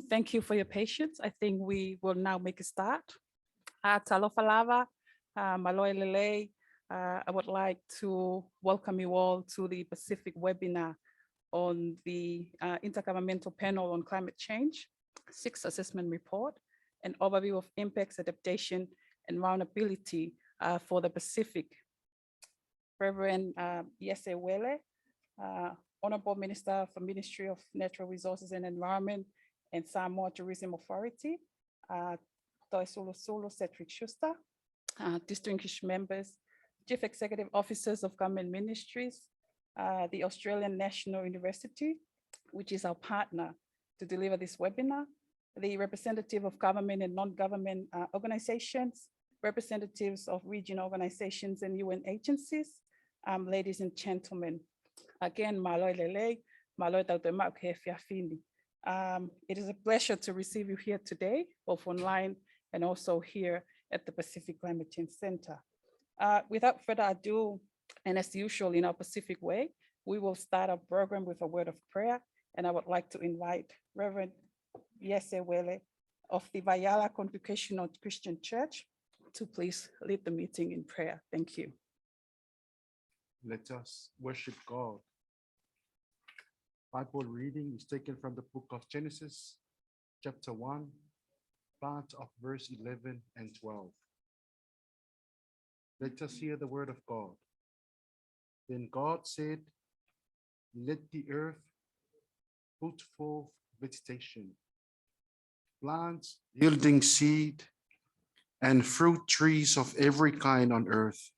Thank you for your patience. I think we will now make a start. Talofa lava, Maloe Lele. I would like to welcome you all to the Pacific webinar on the Intergovernmental Panel on Climate Change, 6th Assessment Report, an overview of impacts, adaptation, and vulnerability for the Pacific. Reverend Yese Wele, Honorable Minister for Ministry of Natural Resources and Environment and Samoa Tourism Authority, Toeolesulusulu, Cedric, Schuster, distinguished members, Chief Executive Officers of Government Ministries, the Australian National University, which is our partner to deliver this webinar, the representative of government and non-government organizations, representatives of regional organizations and UN agencies, ladies and gentlemen. Again, Maloi Lele, Maloi Tautemak Hefiafini. It is a pleasure to receive you here today, both online and also here at the Pacific Climate Change Center. Without further ado, and as usual in our Pacific way, we will start our program with a word of prayer, and I would like to invite Reverend Yese Wele of the Vayala Congregational Christian Church to please lead the meeting in prayer. Thank you. Let us worship God. Bible reading is taken from the book of Genesis, chapter 1, part of verse 11 and 12. Let us hear the word of God. Then God said, let the earth put forth vegetation, plants yielding seed, and fruit trees of every kind on earth,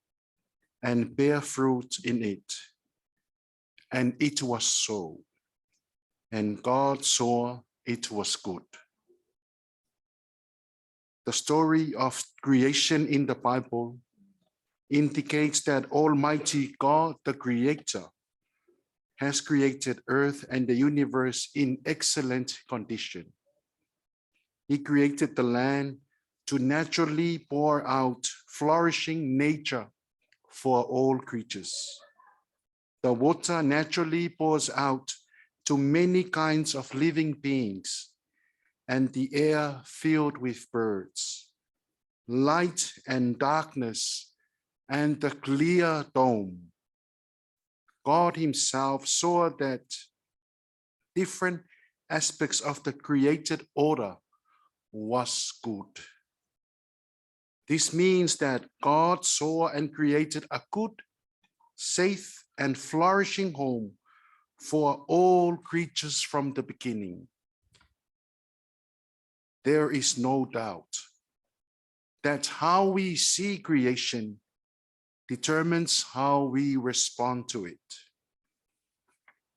and bear fruit in it. And it was so. And God saw it was good. The story of creation in the Bible indicates that Almighty God, the Creator, has created Earth and the universe in excellent condition. He created the land to naturally pour out flourishing nature for all creatures. The water naturally pours out to many kinds of living beings, and the air filled with birds. Light and darkness and the clear dome. God himself saw that different aspects of the created order was good. This means that God saw and created a good, safe, and flourishing home for all creatures from the beginning. There is no doubt that how we see creation determines how we respond to it.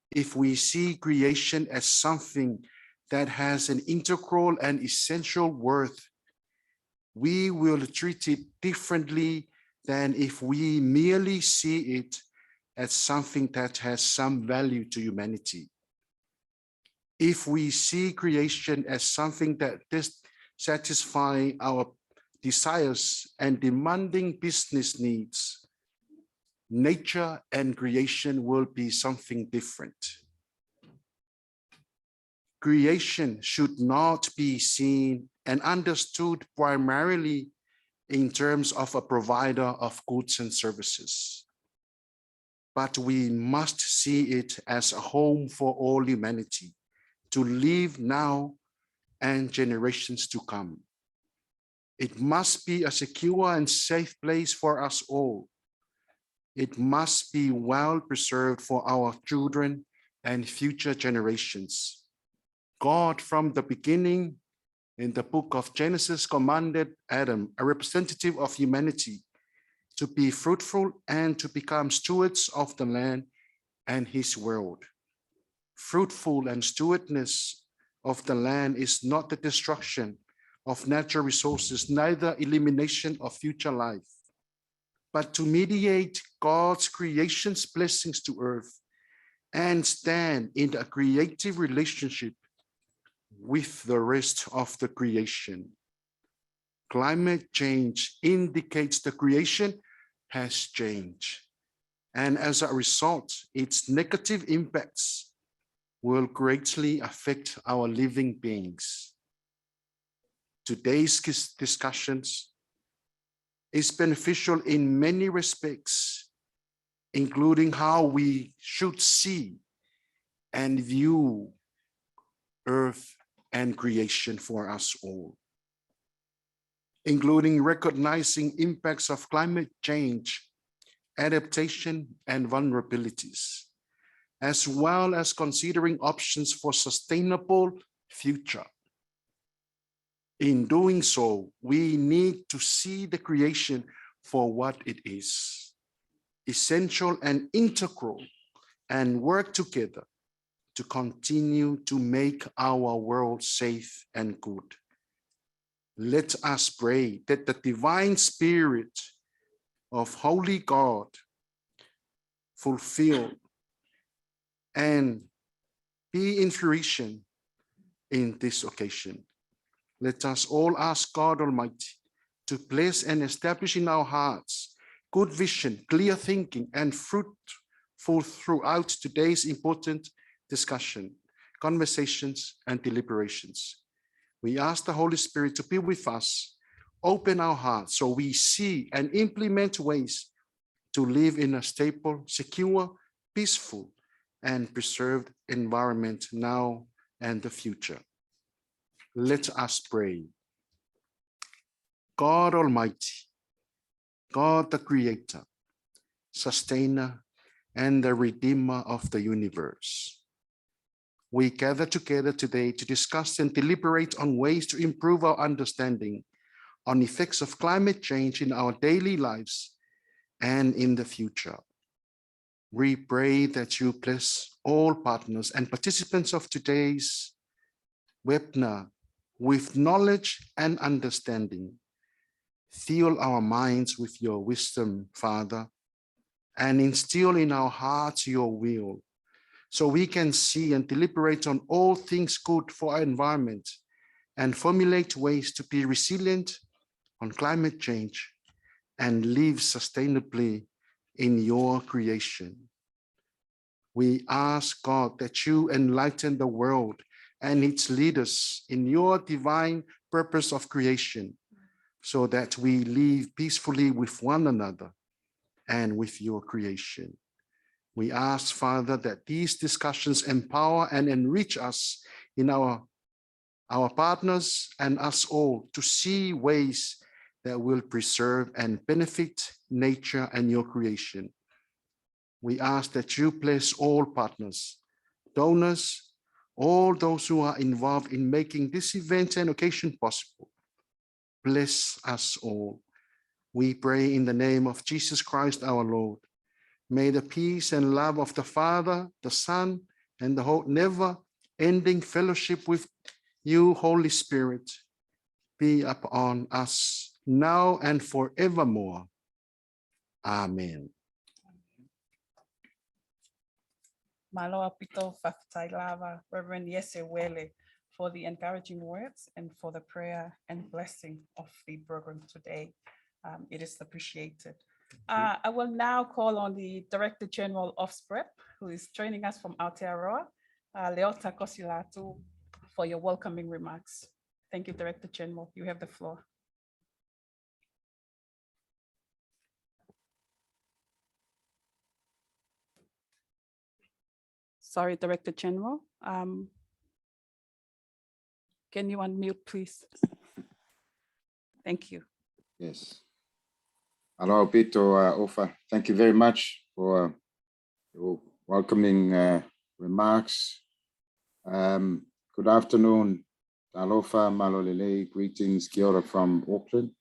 If we see creation as something that has an integral and essential worth, we will treat it differently than if we merely see it as something that has some value to humanity. If we see creation as something that satisfies our desires and demanding business needs, nature and creation will be something different. Creation should not be seen and understood primarily in terms of a provider of goods and services, but we must see it as a home for all humanity to live now and generations to come. It must be a secure and safe place for us all. It must be well preserved for our children and future generations. God, from the beginning, in the book of Genesis, commanded Adam, a representative of humanity, to be fruitful and to become stewards of the land and his world. Fruitful and stewardness of the land is not the destruction of natural resources, neither elimination of future life, but to mediate God's creation's blessings to earth and stand in a creative relationship with the rest of the creation. Climate change indicates the creation has changed, and as a result, its negative impacts will greatly affect our living beings. Today's discussions is beneficial in many respects, including how we should see and view Earth and creation for us all, including recognizing impacts of climate change, adaptation, and vulnerabilities, as well as considering options for sustainable future. In doing so, we need to see the creation for what it is, essential and integral, and work together to continue to make our world safe and good. Let us pray that the divine spirit of Holy God fulfill and be in fruition in this occasion. Let us all ask God Almighty to bless and establish in our hearts good vision, clear thinking, and fruitful throughout today's important discussion, conversations, and deliberations. We ask the Holy Spirit to be with us, open our hearts so we see and implement ways to live in a stable, secure, peaceful, and preserved environment now and the future. Let us pray. God Almighty, God the Creator, Sustainer, and the Redeemer of the universe, we gather together today to discuss and deliberate on ways to improve our understanding on effects of climate change in our daily lives and in the future. We pray that you bless all partners and participants of today's webinar with knowledge and understanding. Fill our minds with your wisdom, Father, and instill in our hearts your will, so we can see and deliberate on all things good for our environment and formulate ways to be resilient on climate change and live sustainably in your creation. We ask God that you enlighten the world and its leaders in your divine purpose of creation, so that we live peacefully with one another and with your creation. We ask, Father, that these discussions empower and enrich us in our partners and us all to see ways that will preserve and benefit nature and your creation. We ask that you bless all partners, donors, all those who are involved in making this event and occasion possible. Bless us all. We pray in the name of Jesus Christ our Lord. May the peace and love of the Father, the Son, and the whole never-ending fellowship with you, Holy Spirit, be upon us now and forevermore. Amen. Malo apito faftailava, Reverend Yese Wele, for the encouraging words and for the prayer and blessing of the program today. It is appreciated. I will now call on the Director General of SPREP, who is joining us from Aotearoa, Leota Kosi, for your welcoming remarks. Thank you, Director General. You have the floor. Sorry, Director General. Can you unmute, please? Thank you. Yes. Hello, Pito Ofa. Thank you very much for your welcoming remarks. Good afternoon, Talofa, Malolele, greetings, kia ora from Auckland.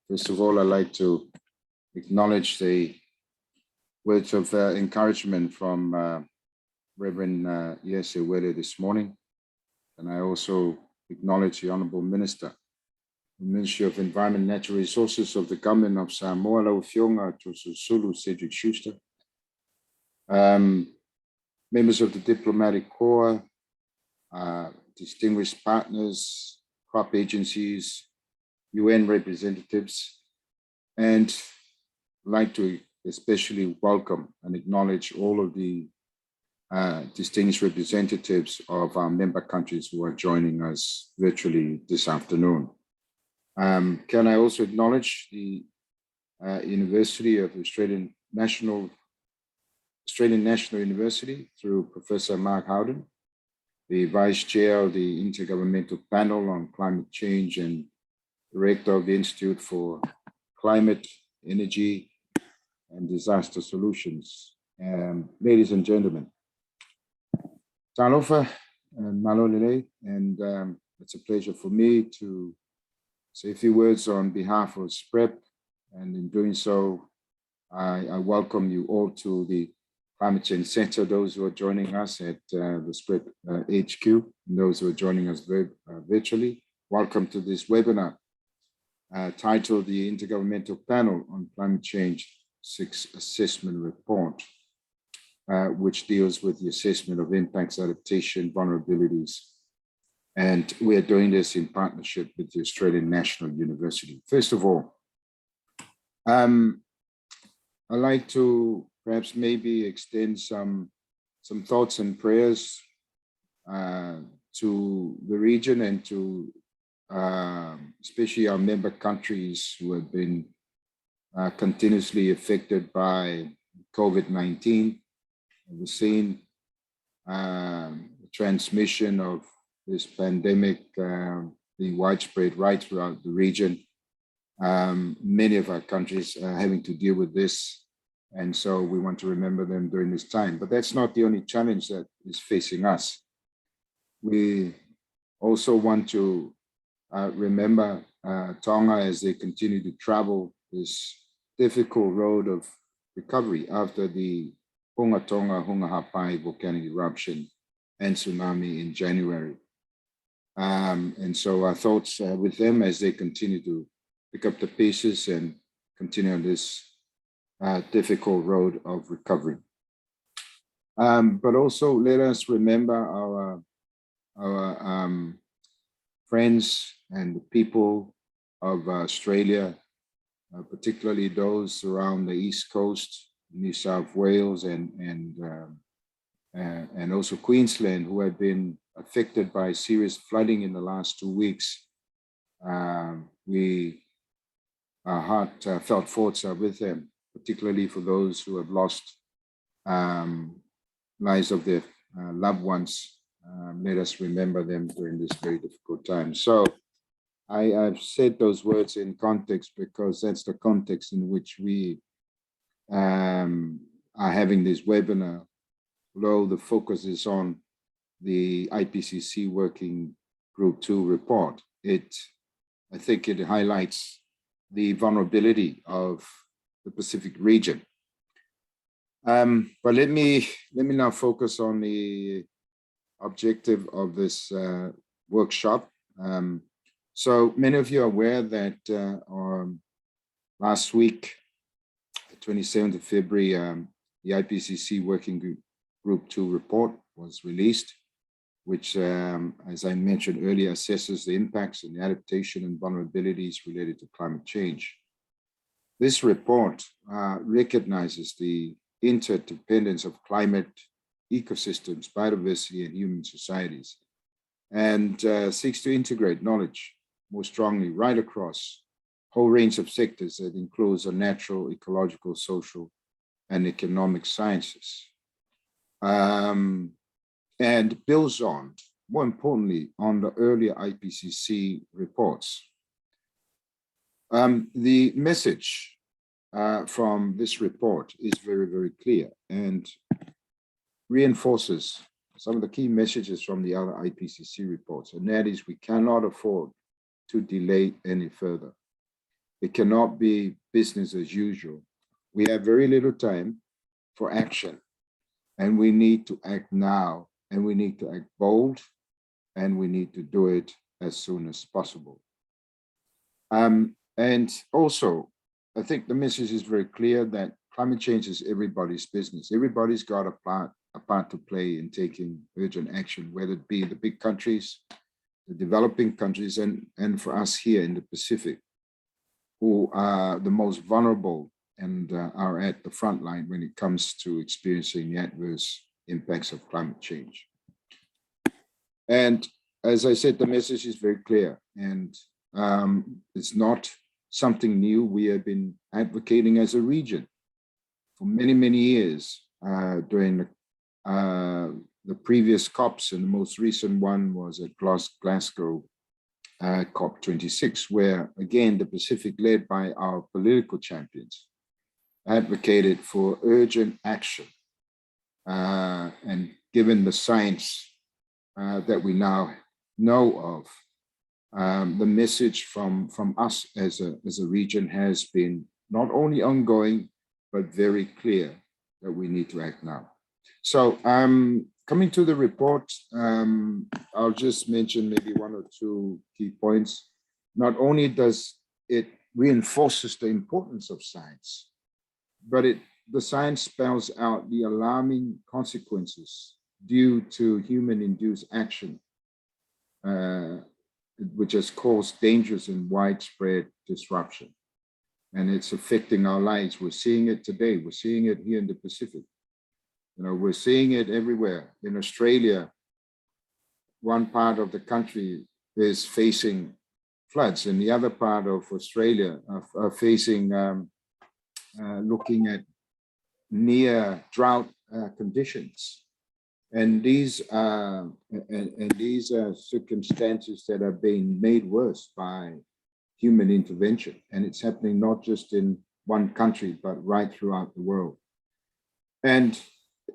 First of all, I'd like to acknowledge the words of encouragement from Reverend Yese Wele this morning. And I also acknowledge the Honourable Minister, the Ministry of Environment and Natural Resources of the Government of Samoa, Toeolesulusulu, Cedric, Schuster. Members of the Diplomatic Corps, distinguished partners, crop agencies, UN representatives, and I'd like to especially welcome and acknowledge all of the distinguished representatives of our member countries who are joining us virtually this afternoon. Can I also acknowledge the University of Australian National University through Professor Mark Howden, the Vice Chair of the Intergovernmental Panel on Climate Change and Director of the Institute for Climate, Energy, and Disaster Solutions. Ladies and gentlemen, Talofa and Malolele, and it's a pleasure for me to say a few words on behalf of SPREP, and in doing so, I welcome you all to the Climate Change Center, those who are joining us at the SPREP HQ, and those who are joining us virtually. Welcome to this webinar titled the Intergovernmental Panel on Climate Change 6 Assessment Report, which deals with the assessment of impacts, adaptation, vulnerabilities. And we are doing this in partnership with the Australian National University. First of all, I'd like to perhaps maybe extend some thoughts and prayers to the region and to especially our member countries who have been continuously affected by COVID-19. We've seen the transmission of this pandemic being widespread right throughout the region. Many of our countries are having to deal with this, and so we want to remember them during this time. But that's not the only challenge that is facing us. We also want to remember Tonga as they continue to travel this difficult road of recovery after the Hunga Tonga Hunga Hapai volcanic eruption and tsunami in January. And so our thoughts with them as they continue to pick up the pieces and continue on this difficult road of recovery. But also let us remember our friends and the people of Australia, particularly those around the East Coast, New South Wales, and also Queensland, who have been affected by serious flooding in the last 2 weeks. Our heartfelt thoughts are with them, particularly for those who have lost lives of their loved ones. Let us remember them during this very difficult time. So I've said those words in context because that's the context in which we are having this webinar, although the focus is on the IPCC Working Group 2 report. I think it highlights the vulnerability of the Pacific region. But let me now focus on the objective of this workshop. So many of you are aware that last week, the 27th of February, the IPCC Working Group 2 report was released, which, as I mentioned earlier, assesses the impacts and the adaptation and vulnerabilities related to climate change. This report recognizes the interdependence of climate, ecosystems, biodiversity, and human societies, and seeks to integrate knowledge more strongly right across a whole range of sectors that includes the natural, ecological, social, and economic sciences. And builds on, more importantly, on the earlier IPCC reports. The message from this report is very, very clear and reinforces some of the key messages from the other IPCC reports, and that is we cannot afford to delay any further. It cannot be business as usual. We have very little time for action, and we need to act now, and we need to act bold, and we need to do it as soon as possible. And also, I think the message is very clear that climate change is everybody's business. Everybody's got a part to play in taking urgent action, whether it be the big countries, the developing countries, and for us here in the Pacific, who are the most vulnerable and are at the front line when it comes to experiencing the adverse impacts of climate change. And as I said, the message is very clear, and it's not something new. We have been advocating as a region for many, many years during the previous COPs, and the most recent one was at Glasgow COP26, where again, the Pacific, led by our political champions, advocated for urgent action. And given the science that we now know of, the message from us as a region has been not only ongoing, but very clear that we need to act now. So coming to the report, I'll just mention maybe one or two key points. Not only does it reinforces the importance of science, but the science spells out the alarming consequences due to human-induced action, which has caused dangerous and widespread disruption. And it's affecting our lives. We're seeing it today. We're seeing it here in the Pacific. You know, we're seeing it everywhere. In Australia, one part of the country is facing floods, and the other part of Australia are facing, looking at near drought conditions. And these are circumstances that are being made worse by human intervention. And it's happening not just in one country, but right throughout the world. And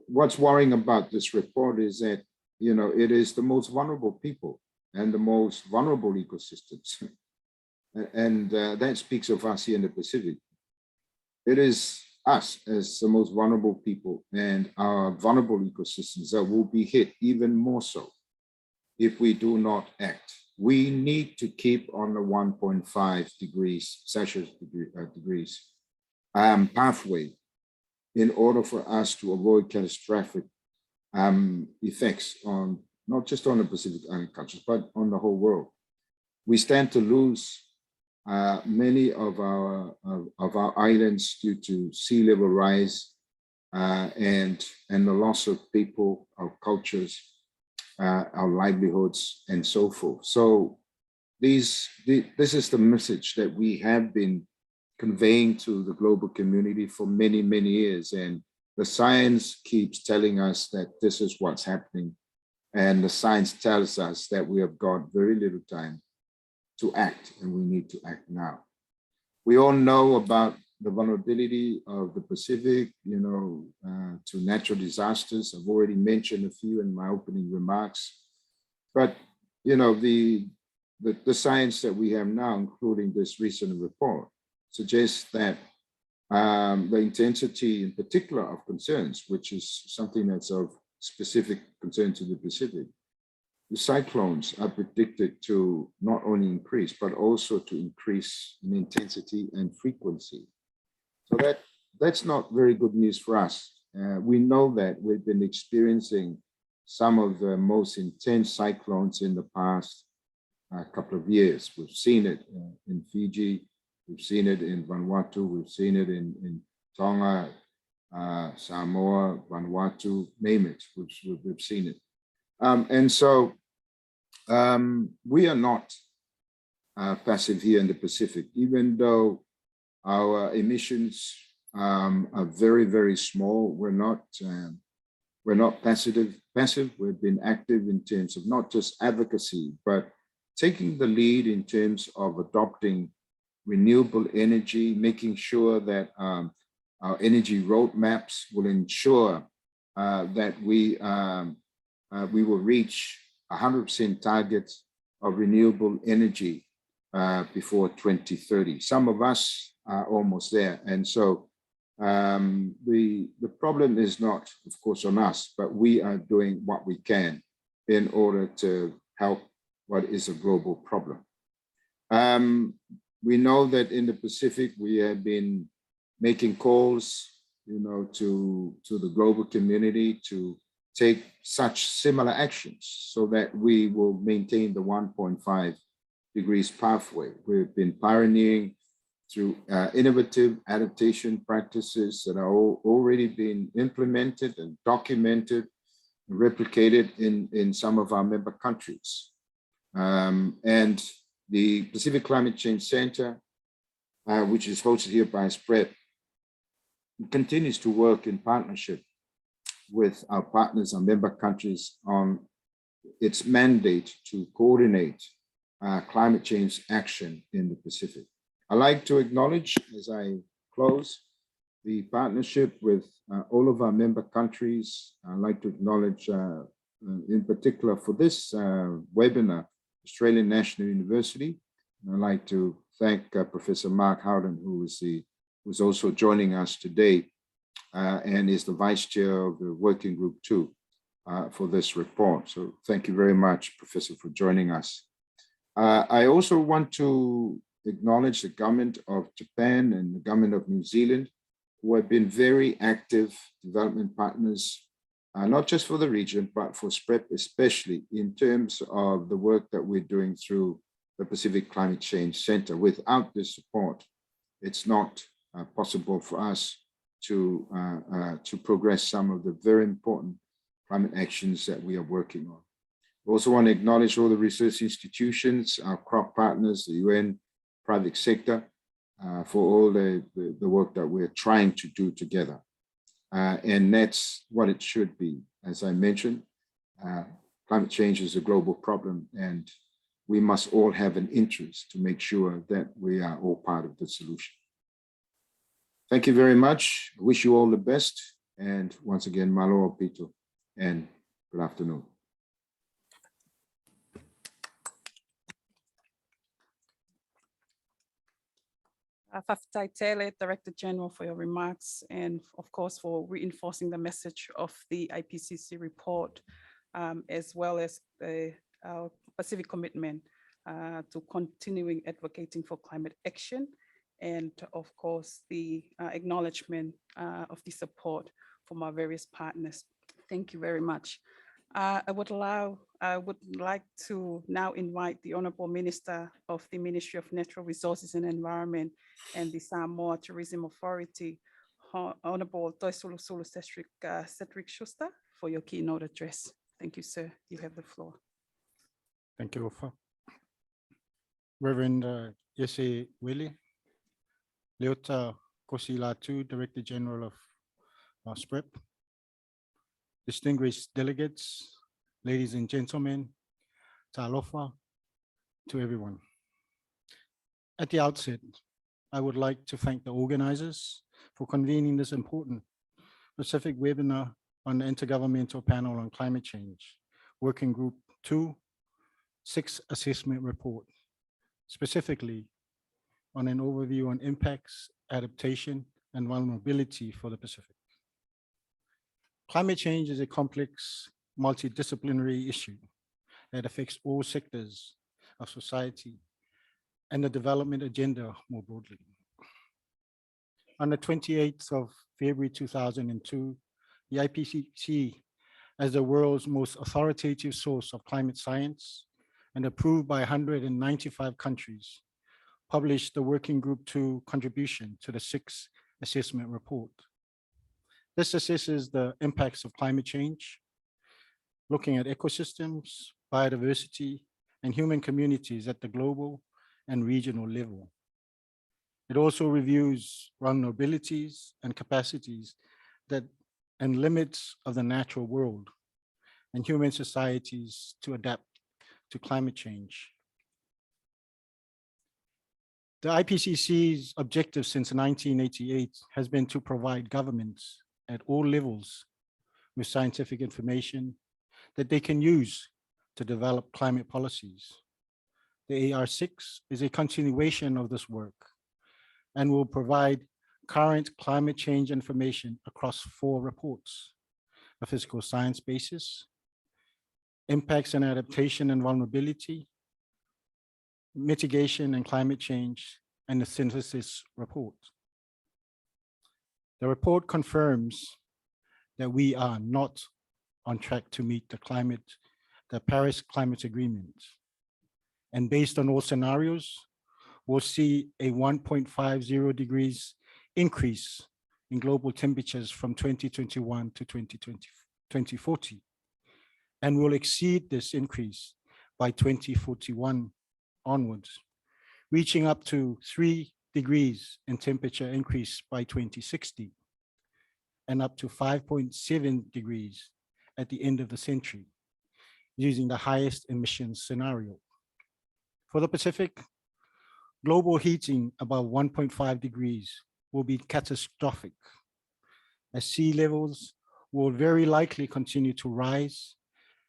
what's worrying about this report is that, you know, it is the most vulnerable people and the most vulnerable ecosystems. And that speaks of us here in the Pacific. It is us as the most vulnerable people and our vulnerable ecosystems that will be hit even more so if we do not act. We need to keep on the 1.5 degrees Celsius pathway in order for us to avoid catastrophic effects on not just on the Pacific Island countries, but on the whole world. We stand to lose many of our islands due to sea level rise and the loss of people, our cultures, our livelihoods, and so forth. So this is the message that we have been conveying to the global community for many, many years. And the science keeps telling us that this is what's happening. And the science tells us that we have got very little time to act, and we need to act now. We all know about the vulnerability of the Pacific, you know, to natural disasters. I've already mentioned a few in my opening remarks. But, you know, the science that we have now, including this recent report, suggests that the intensity in particular of concerns, which is something that's of specific concern to the Pacific, the cyclones are predicted to not only increase, but also to increase in intensity and frequency. So that's not very good news for us. We know that we've been experiencing some of the most intense cyclones in the past couple of years. We've seen it in Fiji, we've seen it in Vanuatu, we've seen it in Tonga, Samoa, Vanuatu, name it, we've seen it. And so we are not passive here in the Pacific, even though our emissions are very, very small. We're not passive. We've been active in terms of not just advocacy, but taking the lead in terms of adopting renewable energy, making sure that our energy roadmaps will ensure that we will reach 100% targets of renewable energy before 2030. Some of us are almost there. And so the problem is not, of course, on us, but we are doing what we can in order to help what is a global problem. We know that in the Pacific, we have been making calls, you know, to the global community to take such similar actions so that we will maintain the 1.5 degrees pathway. We've been pioneering through innovative adaptation practices that are already being implemented and documented replicated in some of our member countries. And the Pacific Climate Change Center, which is hosted here by SPREP, continues to work in partnership with our partners, our member countries, on its mandate to coordinate climate change action in the Pacific. I'd like to acknowledge, as I close, the partnership with all of our member countries. I'd like to acknowledge, in particular for this webinar, Australian National University. And I'd like to thank Professor Mark Howden, who's also joining us today and is the Vice Chair of the Working Group 2 for this report. So thank you very much, Professor, for joining us. I also want to acknowledge the government of Japan and the government of New Zealand, who have been very active development partners, not just for the region, but for SPREP especially, in terms of the work that we're doing through the Pacific Climate Change Center. Without this support, it's not possible for us to progress some of the very important climate actions that we are working on. We also want to acknowledge all the research institutions, our crop partners, the UN, private sector, for all the work that we're trying to do together. And that's what it should be. As I mentioned, climate change is a global problem, and we must all have an interest to make sure that we are all part of the solution. Thank you very much. I wish you all the best. And once again, malo pito, and good afternoon. Fafitaitele, Director General, for your remarks, and of course for reinforcing the message of the IPCC report, as well as our Pacific commitment to continuing advocating for climate action, and of course the acknowledgement of the support from our various partners. Thank you very much. I would like to now invite the Honourable Minister of the Ministry of Natural Resources and Environment and the Samoa Tourism Authority, Honourable Toeolesulusulu Cedric Schuster, for your keynote address. Thank you, sir. You have the floor. Thank you, Ufa. Reverend Yese Willie, Leota Kosi Lotu, Director General of SPREP, distinguished delegates, ladies and gentlemen, talofa to everyone. At the outset, I would like to thank the organizers for convening this important Pacific webinar on the Intergovernmental Panel on Climate Change, Working Group 2, 6th Assessment Report, specifically on an overview on impacts, adaptation, and vulnerability for the Pacific. Climate change is a complex, multidisciplinary issue that affects all sectors of society and the development agenda more broadly. On the 28th of February 2002, the IPCC, as the world's most authoritative source of climate science and approved by 195 countries, published the Working Group 2 contribution to the 6th Assessment Report. This assesses the impacts of climate change, looking at ecosystems, biodiversity, and human communities at the global and regional level. It also reviews vulnerabilities and capacities and limits of the natural world and human societies to adapt to climate change. The IPCC's objective since 1988 has been to provide governments at all levels with scientific information that they can use to develop climate policies. The AR6 is a continuation of this work and will provide current climate change information across 4 reports: a physical science basis, impacts and adaptation and vulnerability, mitigation and climate change, and the synthesis report. The report confirms that we are not on track to meet the Paris Climate Agreement. And based on all scenarios, we'll see a 1.50 degrees increase in global temperatures from 2021 to 2040, and will exceed this increase by 2041 onwards, reaching up to 3 degrees in temperature increase by 2060 and up to 5.7 degrees at the end of the century, using the highest emissions scenario. For the Pacific, global heating above 1.5 degrees will be catastrophic, as sea levels will very likely continue to rise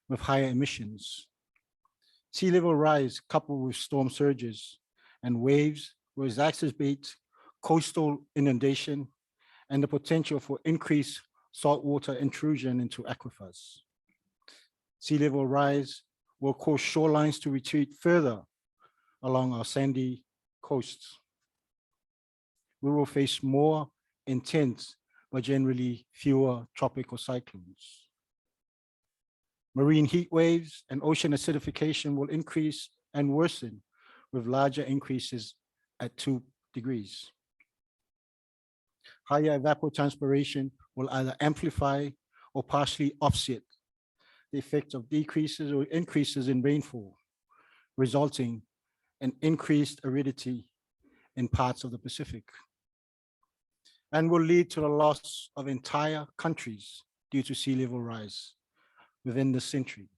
with higher emissions. Sea level rise coupled with storm surges and waves will exacerbate coastal inundation and the potential for increased saltwater intrusion into aquifers. Sea level rise will cause shorelines to retreat further along our sandy coasts. We will face more intense but generally fewer tropical cyclones. Marine heat waves and ocean acidification will increase and worsen with larger increases at 2 degrees. Higher evapotranspiration will either amplify or partially offset the effect of decreases or increases in rainfall, resulting in increased aridity in parts of the Pacific, and will lead to the loss of entire countries due to sea level rise within this century.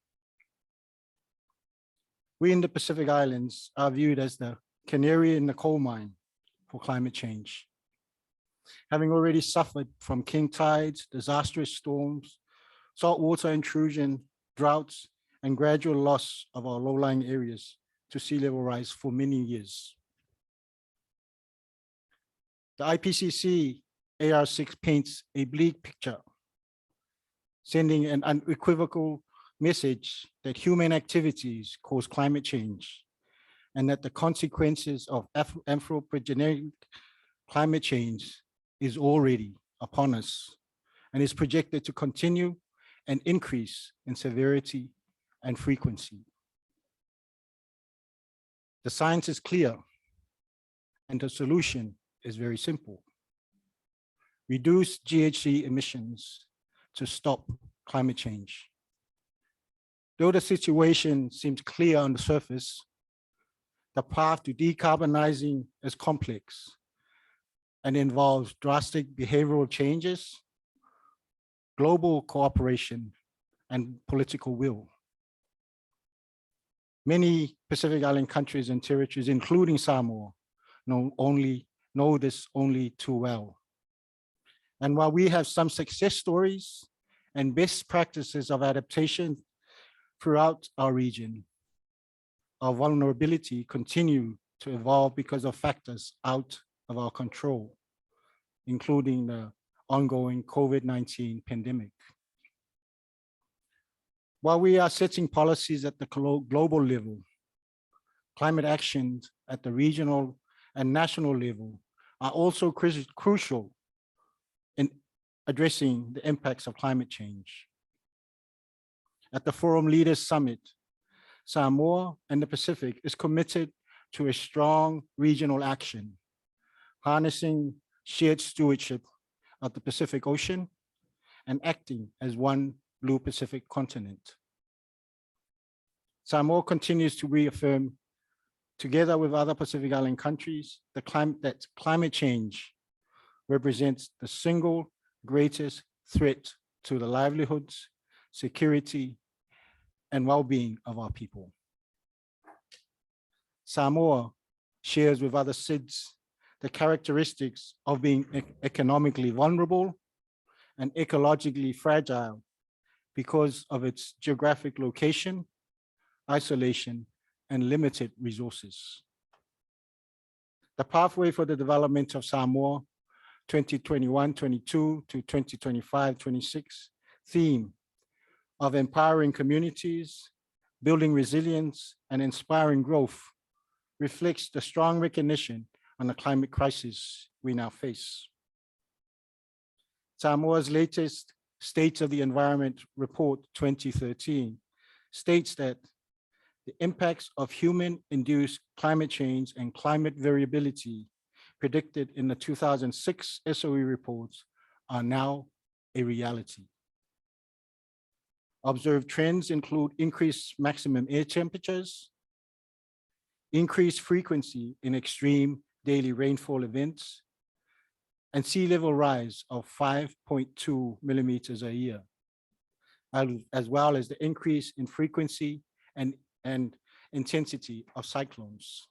We in the Pacific Islands are viewed as the canary in the coal mine for climate change. Having already suffered from king tides, disastrous storms, saltwater intrusion, droughts, and gradual loss of our low-lying areas to sea level rise for many years. The IPCC AR6 paints a bleak picture, sending an unequivocal message that human activities cause climate change and that the consequences of anthropogenic climate change is already upon us and is projected to continue and increase in severity and frequency. The science is clear and the solution is very simple. Reduce GHG emissions to stop climate change. Though the situation seems clear on the surface, the path to decarbonizing is complex and involves drastic behavioral changes, global cooperation, and political will. Many Pacific Island countries and territories, including Samoa, know this only too well. And while we have some success stories and best practices of adaptation throughout our region, our vulnerability continue to evolve because of factors out of our control, including the ongoing COVID-19 pandemic. While we are setting policies at the global level, climate actions at the regional and national level are also crucial in addressing the impacts of climate change. At the Forum Leaders Summit, Samoa and the Pacific is committed to a strong regional action, harnessing shared stewardship of the Pacific Ocean and acting as one Blue Pacific continent. Samoa continues to reaffirm, together with other Pacific Island countries, that climate change represents the single greatest threat to the livelihoods, security, and well-being of our people. Samoa shares with other SIDS the characteristics of being economically vulnerable and ecologically fragile because of its geographic location, isolation, and limited resources. The pathway for the development of Samoa 2021-22 to 2025-26 theme of empowering communities, building resilience, and inspiring growth reflects the strong recognition on the climate crisis we now face. Samoa's latest State of the Environment Report 2013 states that the impacts of human-induced climate change and climate variability predicted in the 2006 SOE reports are now a reality. Observed trends include increased maximum air temperatures, increased frequency in extreme daily rainfall events, and sea level rise of 5.2 millimeters a year, as well as the increase in frequency and intensity of cyclones.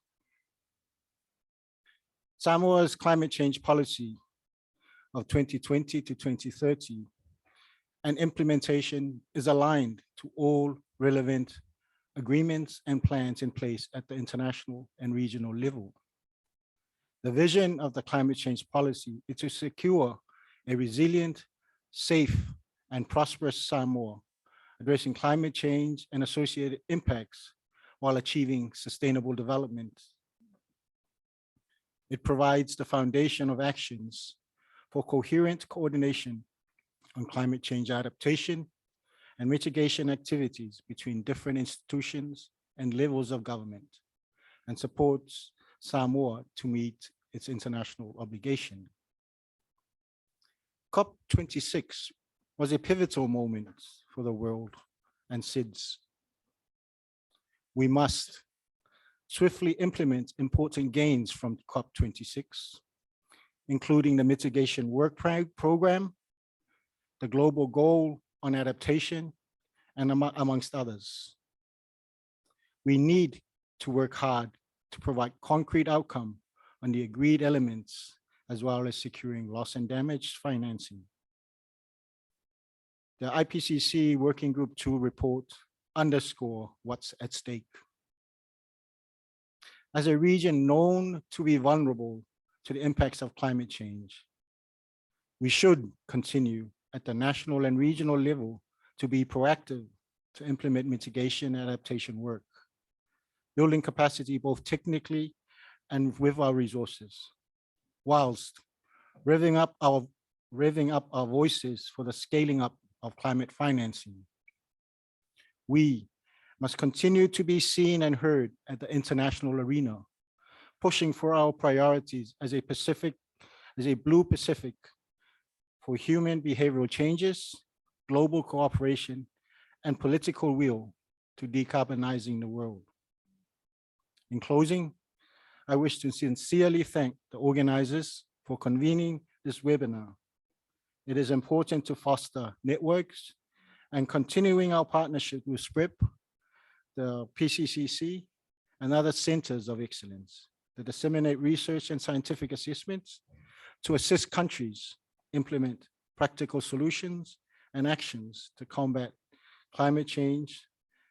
Samoa's climate change policy of 2020 to 2030 and implementation is aligned to all relevant agreements and plans in place at the international and regional level. The vision of the climate change policy is to secure a resilient, safe, and prosperous Samoa, addressing climate change and associated impacts while achieving sustainable development. It provides the foundation of actions for coherent coordination on climate change adaptation and mitigation activities between different institutions and levels of government, and supports Samoa to meet its international obligation. COP26 was a pivotal moment for the world and SIDS. We must swiftly implement important gains from COP26, including the mitigation work program, the global goal on adaptation, and amongst others. We need to work hard to provide concrete outcome on the agreed elements, as well as securing loss and damage financing. The IPCC Working Group 2 report underscore what's at stake. As a region known to be vulnerable to the impacts of climate change, we should continue at the national and regional level to be proactive to implement mitigation and adaptation work, building capacity both technically and with our resources, whilst revving up our voices for the scaling up of climate financing. We must continue to be seen and heard at the international arena, pushing for our priorities as a Blue Pacific for human behavioral changes, global cooperation, and political will to decarbonizing the world. In closing, I wish to sincerely thank the organizers for convening this webinar. It is important to foster networks and continuing our partnership with SPREP, the PCCC, and other centers of excellence to disseminate research and scientific assessments to assist countries implement practical solutions and actions to combat climate change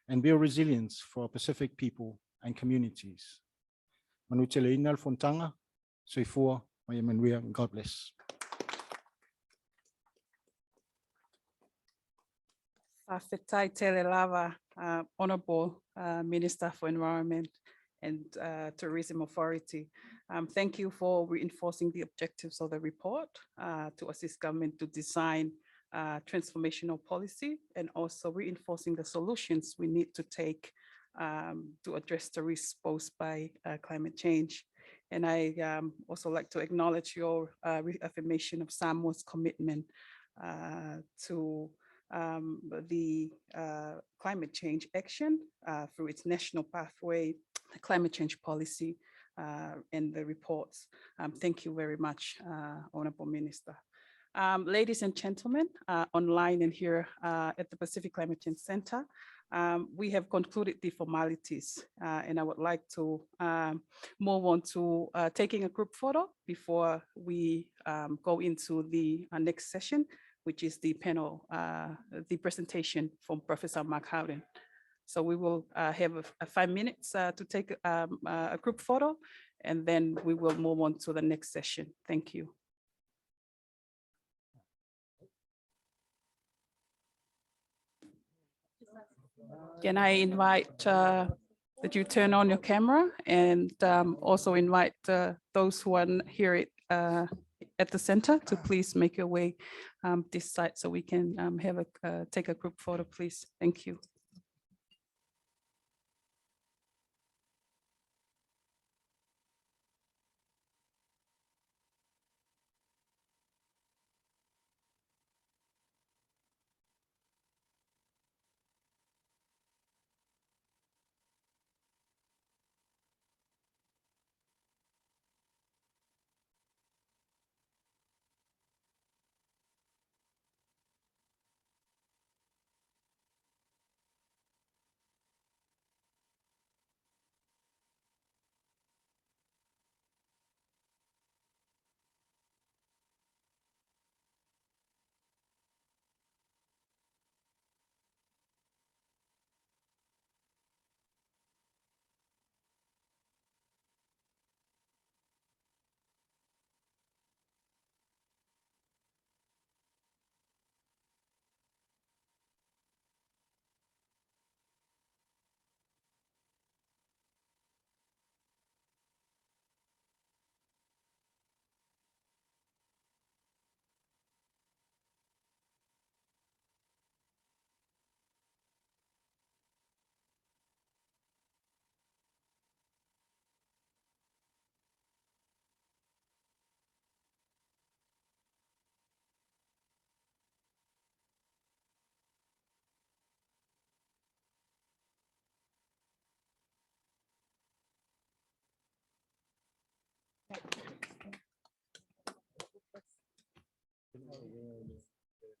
and build resilience for Pacific people and communities. Manutele Fontanga, Soifua, Mayamanuia, God bless. Whawhetai Telelava, Honorable Minister for Environment and Tourism Authority. Thank you for reinforcing the objectives of the report to assist government to design transformational policy and also reinforcing the solutions we need to take to address the risks posed by climate change. And I also like to acknowledge your reaffirmation of Samoa's commitment to the climate change action through its national pathway, climate change policy, and the reports. Thank you very much, Honorable Minister. Ladies and gentlemen, online and here at the Pacific Climate Change Center, we have concluded the formalities and I would like to move on to taking a group photo before we go into the next session, which is the panel, the presentation from Professor Mark Howden. So we will have 5 minutes to take a group photo, and then we will move on to the next session. Thank you. Can I invite that you turn on your camera and also invite those who are here at the center to please make your way this side so we can have take a group photo, please. Thank you.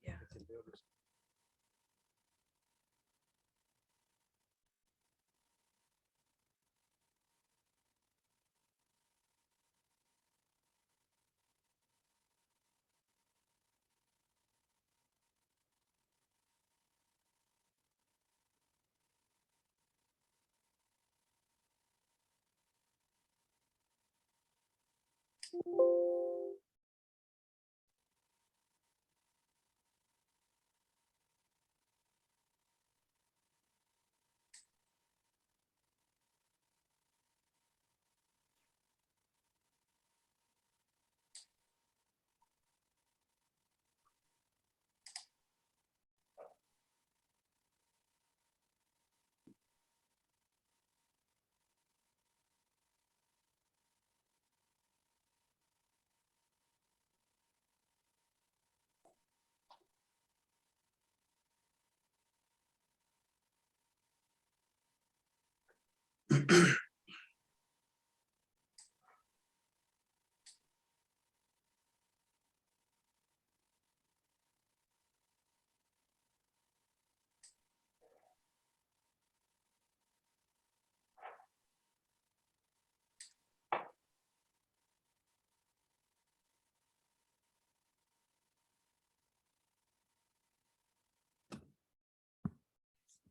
Yeah.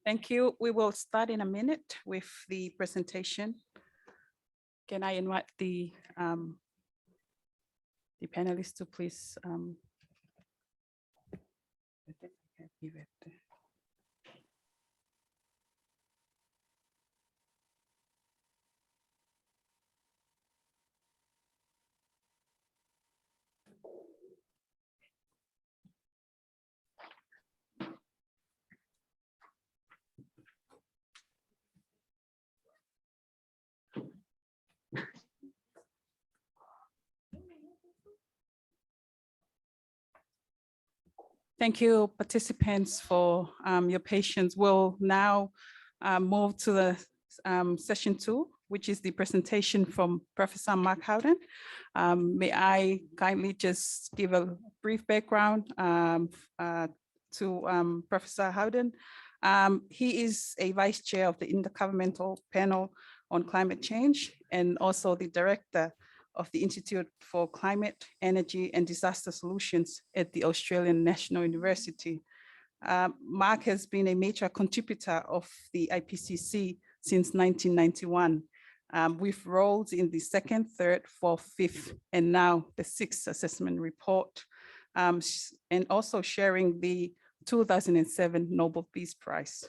Thank you. We will start in a minute with the presentation. Can I invite the panelists to please give it. Thank you, participants, for your patience. We'll now move to the session 2, which is the presentation from Professor Mark Howden. May I kindly just give a brief background to Professor Howden. He is a vice chair of the Intergovernmental Panel on Climate Change and also the director of the Institute for Climate, Energy and Disaster Solutions at the Australian National University. Mark has been a major contributor of the IPCC since 1991, with roles in the 2nd, 3rd, 4th, 5th, and now the 6th assessment report, and also sharing the 2007 Nobel Peace Prize.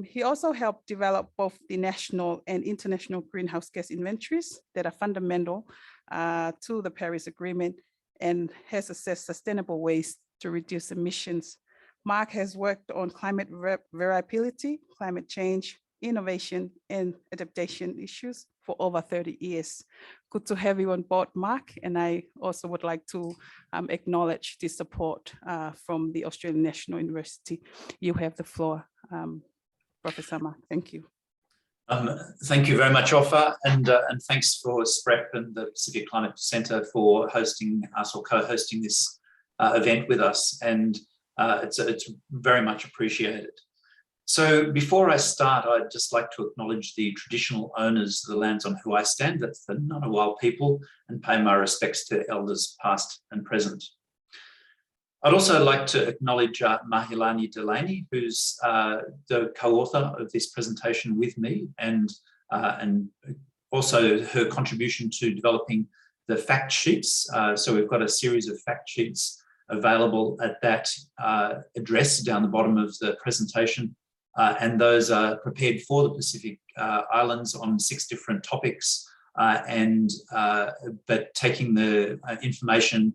He also helped develop both the national and international greenhouse gas inventories that are fundamental to the Paris Agreement and has assessed sustainable ways to reduce emissions. Mark has worked on climate variability, climate change, innovation, and adaptation issues for over 30 years. Good to have you on board, Mark, and I also would like to acknowledge the support from the Australian National University. You have the floor. Professor Mark, thank you. Thank you very much, Offa, and thanks for SPREP and the Pacific Climate Centre for hosting us or co-hosting this event with us, and it's very much appreciated. So before I start, I'd just like to acknowledge the traditional owners of the lands on who I stand, that's the Ngunnawal people, and pay my respects to elders past and present. I'd also like to acknowledge Mahilani Delaney, who's the co-author of this presentation with me, and also her contribution to developing the fact sheets. So we've got a series of fact sheets available at that address down the bottom of the presentation, and those are prepared for the Pacific Islands on 6 different topics, but taking the information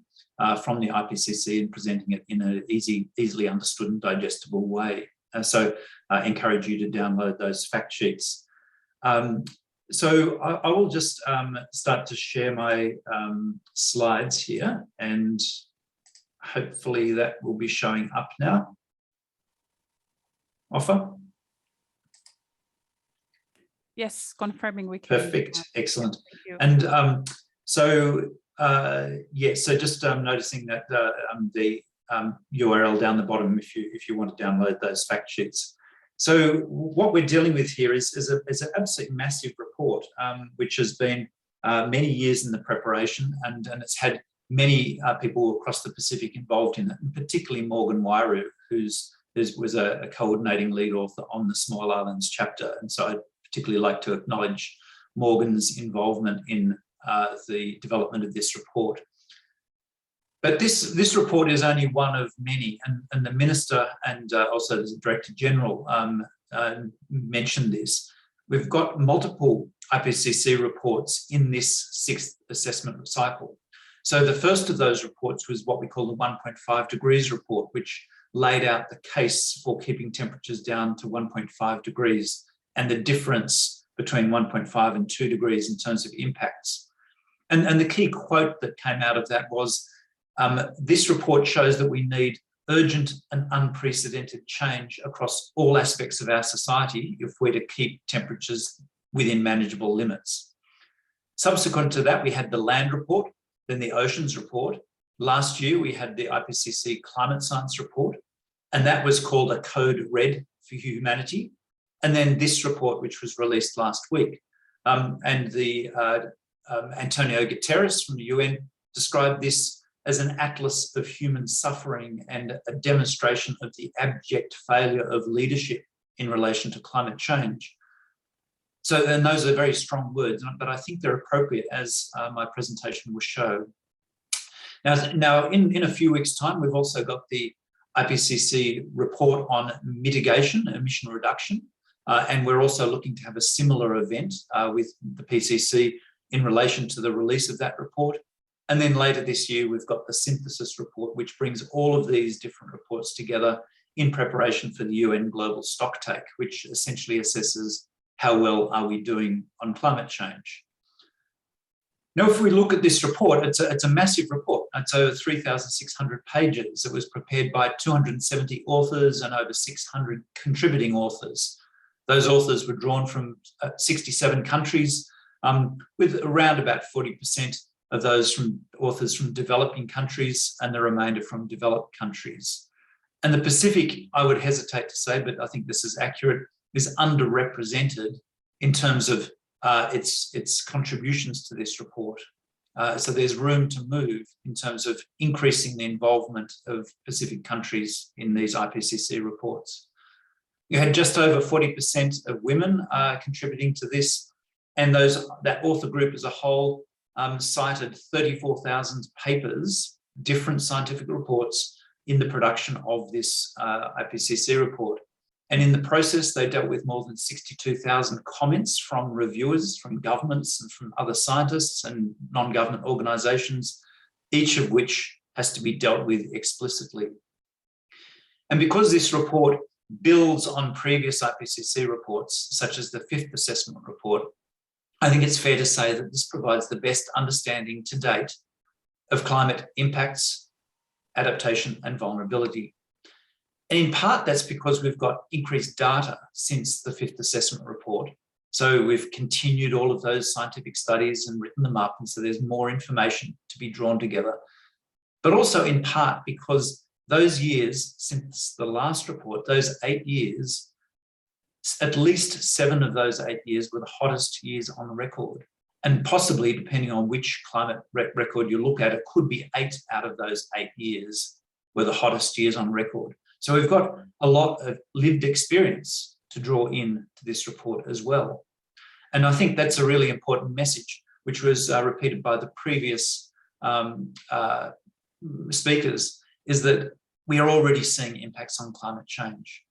from the IPCC and presenting it in an easily understood and digestible way. So I encourage you to download those fact sheets. So I will just start to share my slides here, and hopefully that will be showing up now. Offa? Yes, confirming we can. Perfect, excellent. Thank you. And so Yeah, so just noticing that the URL down the bottom if you want to download those fact sheets. So what we're dealing with here is an absolutely massive report, which has been many years in the preparation, and it's had many people across the Pacific involved in it, and particularly Morgan Wairu, who was a coordinating lead author on the Small Islands chapter. And so I'd particularly like to acknowledge Morgan's involvement in the development of this report. But this report is only one of many, and the Minister and also the Director General mentioned this. We've got multiple IPCC reports in this 6th assessment cycle. So the first of those reports was what we call the 1.5 degrees report, which laid out the case for keeping temperatures down to 1.5 degrees and the difference between 1.5 and 2 degrees in terms of impacts. And the key quote that came out of that was, this report shows that we need urgent and unprecedented change across all aspects of our society if we're to keep temperatures within manageable limits. Subsequent to that, we had the land report, then the oceans report. Last year, we had the IPCC climate science report, and that was called a Code Red for Humanity. And then this report, which was released last week. And the Antonio Guterres from the UN described this as an atlas of human suffering and a demonstration of the abject failure of leadership in relation to climate change. So then those are very strong words, but I think they're appropriate as my presentation will show. Now in a few weeks' time, we've also got the IPCC report on mitigation, emission reduction, and we're also looking to have a similar event with the PCC in relation to the release of that report. And then later this year, we've got the synthesis report, which brings all of these different reports together in preparation for the UN Global Stocktake, which essentially assesses how well are we doing on climate change. Now, if we look at this report, it's a massive report. It's over 3,600 pages. It was prepared by 270 authors and over 600 contributing authors. Those authors were drawn from 67 countries, with around about 40% of those authors from developing countries and the remainder from developed countries. And the Pacific, I would hesitate to say, but I think this is accurate, is underrepresented in terms of its contributions to this report. So there's room to move in terms of increasing the involvement of Pacific countries in these IPCC reports. You had just over 40% of women contributing to this, and that author group as a whole cited 34,000 papers, different scientific reports, in the production of this IPCC report. And in the process, they dealt with more than 62,000 comments from reviewers, from governments and from other scientists and non-government organisations, each of which has to be dealt with explicitly. And because this report builds on previous IPCC reports, such as the 5th assessment report, I think it's fair to say that this provides the best understanding to date of climate impacts, adaptation and vulnerability. And in part, that's because we've got increased data since the 5th assessment report. So we've continued all of those scientific studies and written them up, and so there's more information to be drawn together. But also in part because those years since the last report, those 8 years, at least 7 of those 8 years were the hottest years on record. And possibly, depending on which climate record you look at, it could be 8 out of those 8 years were the hottest years on record. So we've got a lot of lived experience to draw in to this report as well. And I think that's a really important message, which was repeated by the previous speakers, is that we are already seeing impacts on climate change.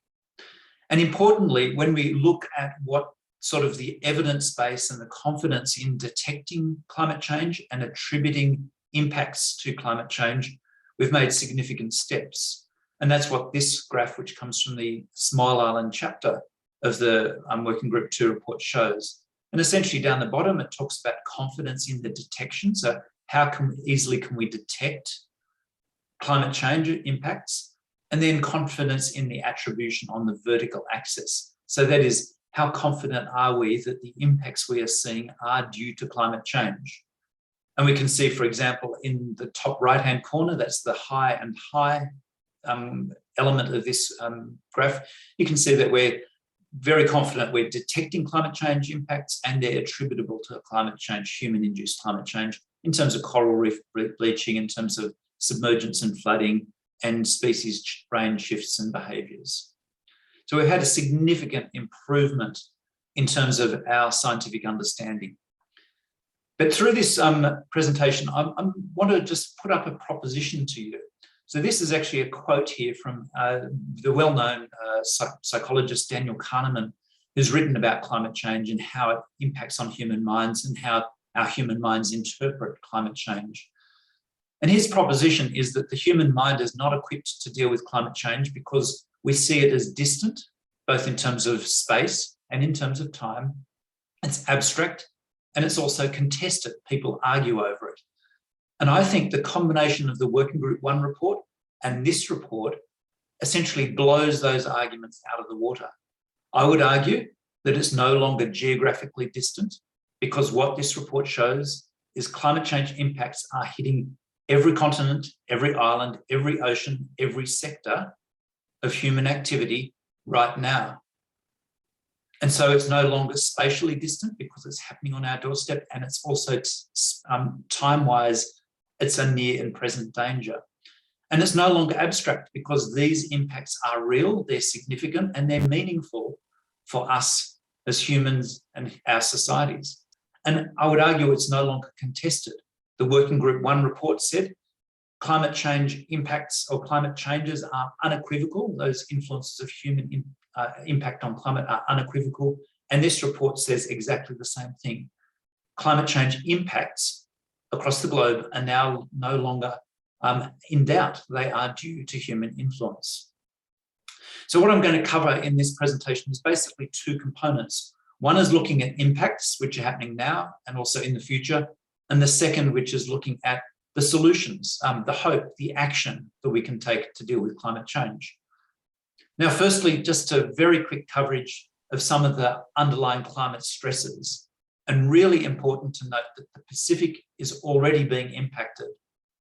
And importantly, when we look at what sort of the evidence base and the confidence in detecting climate change and attributing impacts to climate change, we've made significant steps. And that's what this graph, which comes from the Small Island chapter of the Working Group 2 report, shows. And essentially down the bottom, it talks about confidence in the detection. So how easily can we detect climate change impacts? And then confidence in the attribution on the vertical axis. So that is, how confident are we that the impacts we are seeing are due to climate change? And we can see, for example, in the top right-hand corner, that's the high and high element of this graph. You can see that we're very confident we're detecting climate change impacts, and they're attributable to climate change, human-induced climate change, in terms of coral reef bleaching, in terms of submergence and flooding, and species range shifts and behaviours. So we've had a significant improvement in terms of our scientific understanding. But through this presentation, I want to just put up a proposition to you. So this is actually a quote here from the well-known psychologist Daniel Kahneman, who's written about climate change and how it impacts on human minds and how our human minds interpret climate change. And his proposition is that the human mind is not equipped to deal with climate change because we see it as distant, both in terms of space and in terms of time. It's abstract, and it's also contested. People argue over it. And I think the combination of the Working Group 1 report and this report essentially blows those arguments out of the water. I would argue that it's no longer geographically distant, because what this report shows is climate change impacts are hitting every continent, every island, every ocean, every sector of human activity right now. And so it's no longer spatially distant because it's happening on our doorstep, and it's also time-wise, it's a near and present danger. And it's no longer abstract because these impacts are real, they're significant, and they're meaningful for us as humans and our societies. And I would argue it's no longer contested. The Working Group 1 report said climate change impacts or climate changes are unequivocal. Those influences of human impact on climate are unequivocal. And this report says exactly the same thing. Climate change impacts across the globe are now no longer in doubt. They are due to human influence. So what I'm going to cover in this presentation is basically two components. One is looking at impacts, which are happening now and also in the future. And the second, which is looking at the solutions, the hope, the action that we can take to deal with climate change. Now, firstly, just a very quick coverage of some of the underlying climate stresses. And really important to note that the Pacific is already being impacted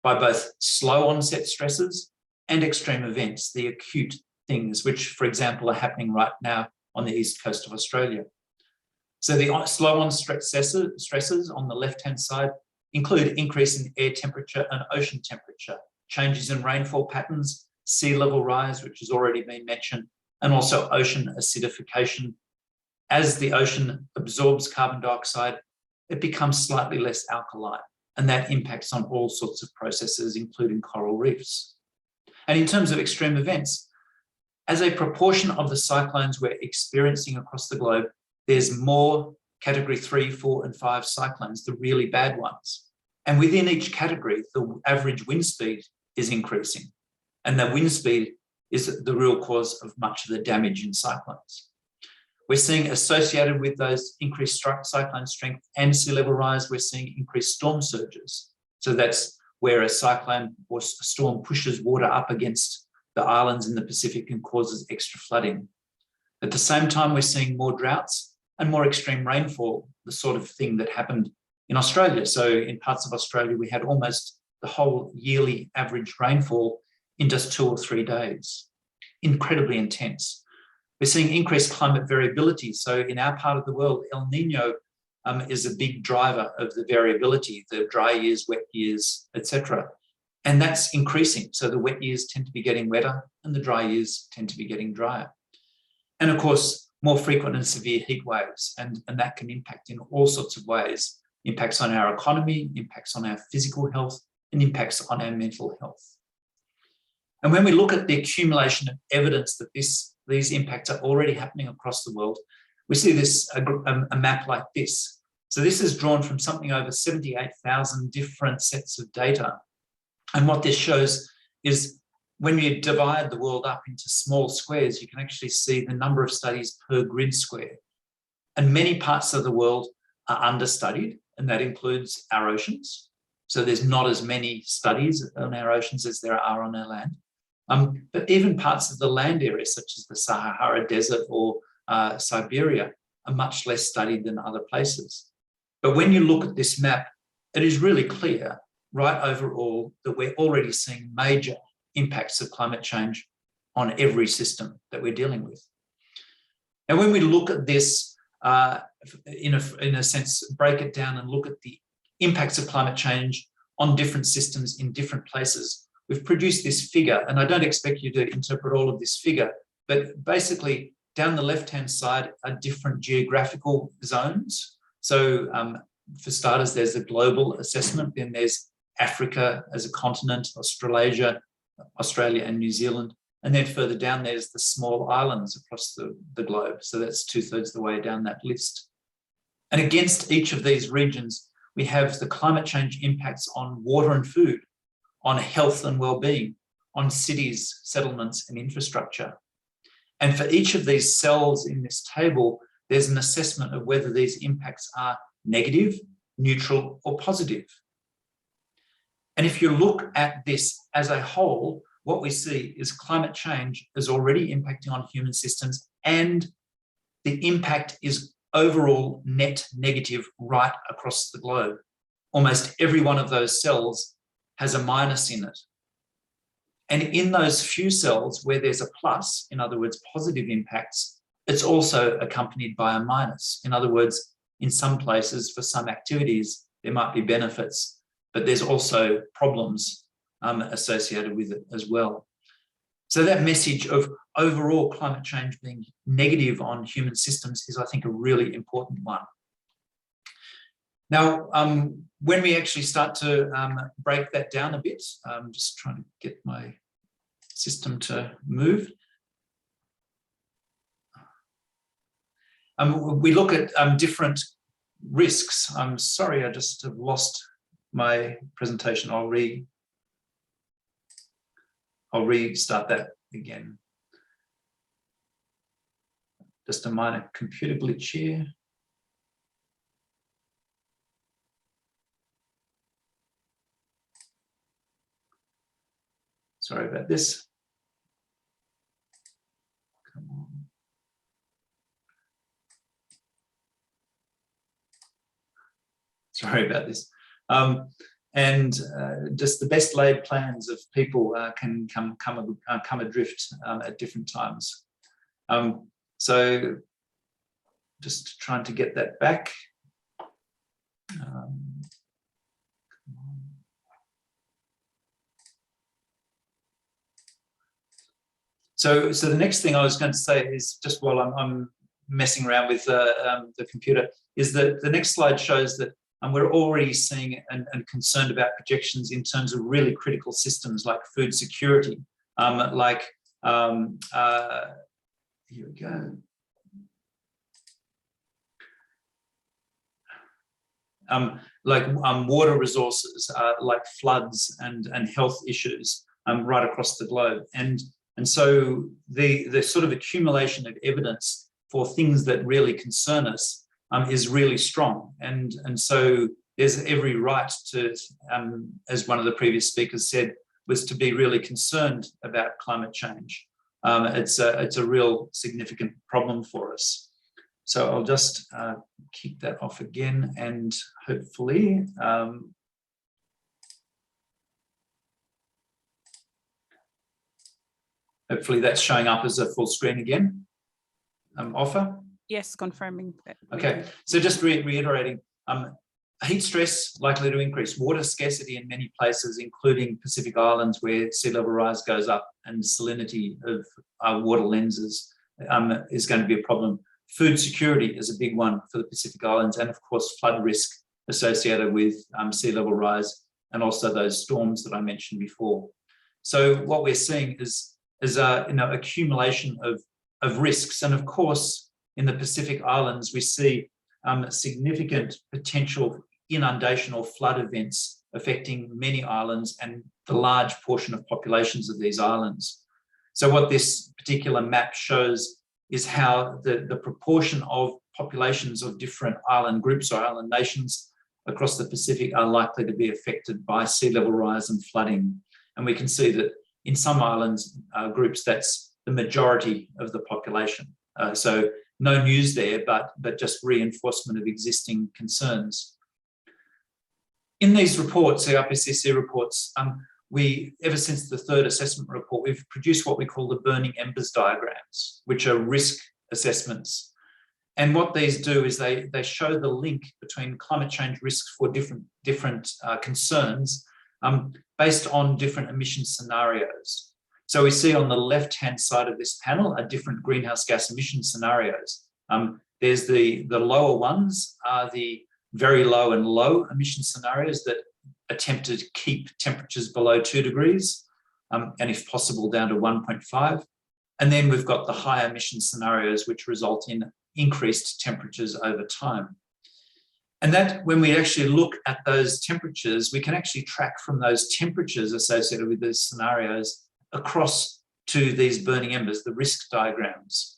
by both slow onset stresses and extreme events, the acute things, which, for example, are happening right now on the east coast of Australia. So the slow onset stresses on the left-hand side include increase in air temperature and ocean temperature, changes in rainfall patterns, sea level rise, which has already been mentioned, and also ocean acidification. As the ocean absorbs carbon dioxide, it becomes slightly less alkaline, and that impacts on all sorts of processes, including coral reefs. And in terms of extreme events, as a proportion of the cyclones we're experiencing across the globe, there's more category 3, 4, and 5 cyclones, the really bad ones. And within each category, the average wind speed is increasing. And the wind speed is the real cause of much of the damage in cyclones. We're seeing associated with those increased cyclone strength and sea level rise, we're seeing increased storm surges. So that's where a cyclone or a storm pushes water up against the islands in the Pacific and causes extra flooding. At the same time, we're seeing more droughts and more extreme rainfall, the sort of thing that happened in Australia. So in parts of Australia, we had almost the whole yearly average rainfall in just 2 or 3 days. Incredibly intense. We're seeing increased climate variability. So in our part of the world, El Nino is a big driver of the variability, the dry years, wet years, etc. And that's increasing. So the wet years tend to be getting wetter and the dry years tend to be getting drier. And of course, more frequent and severe heat waves, and that can impact in all sorts of ways. Impacts on our economy, impacts on our physical health, and impacts on our mental health. And when we look at the accumulation of evidence that these impacts are already happening across the world, we see this a map like this. So this is drawn from something over 78,000 different sets of data. And what this shows is when you divide the world up into small squares, you can actually see the number of studies per grid square. And many parts of the world are understudied, and that includes our oceans. So there's not as many studies on our oceans as there are on our land. But even parts of the land area, such as the Sahara Desert or Siberia, are much less studied than other places. But when you look at this map, it is really clear right overall that we're already seeing major impacts of climate change on every system that we're dealing with. And when we look at this, in a sense, break it down and look at the impacts of climate change on different systems in different places, we've produced this figure, and I don't expect you to interpret all of this figure, but basically down the left-hand side are different geographical zones. So for starters, there's a global assessment, then there's Africa as a continent, Australasia, Australia and New Zealand. And then further down, there's the small islands across the globe. So that's 2/3 of the way down that list. And against each of these regions, we have the climate change impacts on water and food, on health and well-being, on cities, settlements and infrastructure. And for each of these cells in this table, there's an assessment of whether these impacts are negative, neutral or positive. And if you look at this as a whole, what we see is climate change is already impacting on human systems, and the impact is overall net negative right across the globe. Almost every one of those cells has a minus in it. And in those few cells where there's a plus, in other words, positive impacts, it's also accompanied by a minus. In other words, in some places, for some activities, there might be benefits, but there's also problems associated with it as well. So that message of overall climate change being negative on human systems is, I think, a really important one. Now, when we actually start to break that down a bit, I'm just trying to get my system to move. We look at different risks. I'm sorry, I just have lost my presentation. I'll restart that again. Just a minor computer glitch here. Sorry about this. Come on. Sorry about this. Just the best laid plans of people can come adrift at different times. So just trying to get that back. So the next thing I was going to say is, just while I'm messing around with the computer, is that the next slide shows that we're already seeing and concerned about projections in terms of really critical systems like food security, here we go. Water resources, like floods and health issues right across the globe. And so the sort of accumulation of evidence for things that really concern us is really strong. And so there's every right to, as one of the previous speakers said, was to be really concerned about climate change. It's a real significant problem for us. So I'll just keep that off again, and hopefully that's showing up as a full screen again. Offer? Yes, confirming that. Okay, so just reiterating, heat stress likely to increase, water scarcity in many places, including Pacific Islands where sea level rise goes up and salinity of water lenses is going to be a problem. Food security is a big one for the Pacific Islands, and of course flood risk associated with sea level rise, and also those storms that I mentioned before. So what we're seeing is accumulation of risks, and of course in the Pacific Islands we see significant potential inundation or flood events affecting many islands and the large portion of populations of these islands. So what this particular map shows is how the proportion of populations of different island groups or island nations across the Pacific are likely to be affected by sea level rise and flooding. And we can see that in some islands groups, that's the majority of the population. So no news there, but just reinforcement of existing concerns. In these reports, the IPCC reports, ever since the third assessment report, we've produced what we call the burning embers diagrams, which are risk assessments. And what these do is they show the link between climate change risks for different concerns based on different emission scenarios. So we see on the left-hand side of this panel are different greenhouse gas emission scenarios. There's the lower ones are the very low and low emission scenarios that attempt to keep temperatures below 2 degrees, and if possible down to 1.5. And then we've got the high emission scenarios which result in increased temperatures over time. And that when we actually look at those temperatures, we can actually track from those temperatures associated with those scenarios across to these burning embers, the risk diagrams.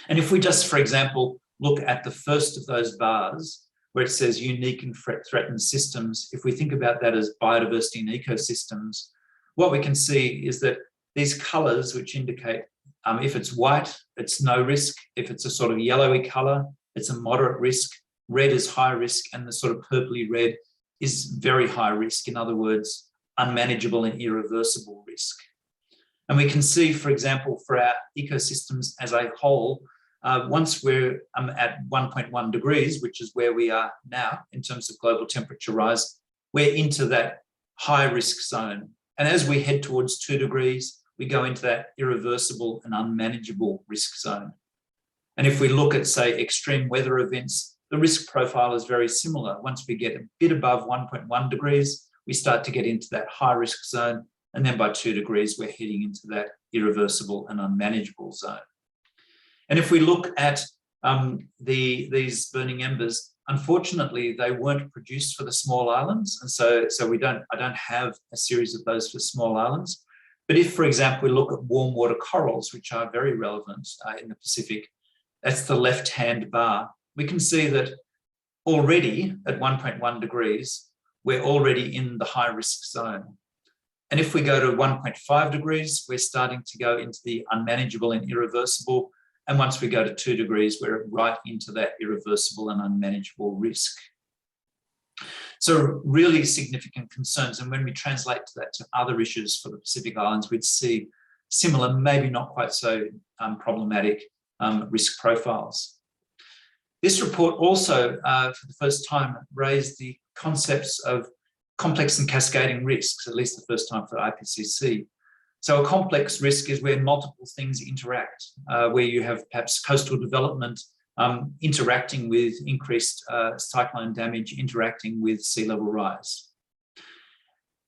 And if we just, for example, look at the first of those bars, where it says unique and threatened systems, if we think about that as biodiversity and ecosystems, what we can see is that these colours, which indicate if it's white, it's no risk. If it's a sort of yellowy colour, it's a moderate risk. Red is high risk, and the sort of purpley red is very high risk. In other words, unmanageable and irreversible risk. And we can see, for example, for our ecosystems as a whole, once we're at 1.1 degrees, which is where we are now in terms of global temperature rise, we're into that high risk zone. And as we head towards 2 degrees, we go into that irreversible and unmanageable risk zone. And if we look at, say, extreme weather events, the risk profile is very similar. Once we get a bit above 1.1 degrees, we start to get into that high risk zone. And then by 2 degrees, we're heading into that irreversible and unmanageable zone. And if we look at these burning embers, unfortunately, they weren't produced for the small islands. And so I don't have a series of those for small islands. But if, for example, we look at warm water corals, which are very relevant in the Pacific, that's the left-hand bar, we can see that already at 1.1 degrees, we're already in the high risk zone. And if we go to 1.5 degrees, we're starting to go into the unmanageable and irreversible. And once we go to 2 degrees, we're right into that irreversible and unmanageable risk. So really significant concerns. And when we translate that to other issues for the Pacific Islands, we'd see similar, maybe not quite so problematic risk profiles. This report also, for the first time, raised the concepts of complex and cascading risks, at least the first time for IPCC. So a complex risk is where multiple things interact, where you have perhaps coastal development interacting with increased cyclone damage, interacting with sea level rise.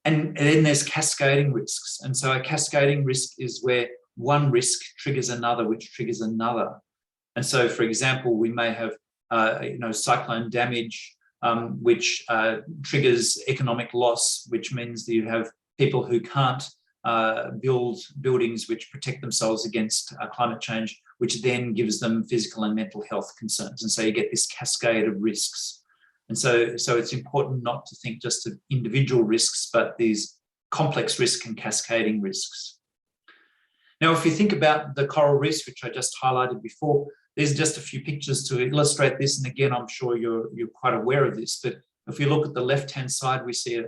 And then there's cascading risks. And so a cascading risk is where one risk triggers another, which triggers another. And so, for example, we may have cyclone damage, which triggers economic loss, which means that you have people who can't build buildings which protect themselves against climate change, which then gives them physical and mental health concerns. And so you get this cascade of risks. And so it's important not to think just of individual risks, but these complex risks and cascading risks. Now, if you think about the coral reefs, which I just highlighted before, there's just a few pictures to illustrate this. And again, I'm sure you're quite aware of this, but if you look at the left-hand side, we see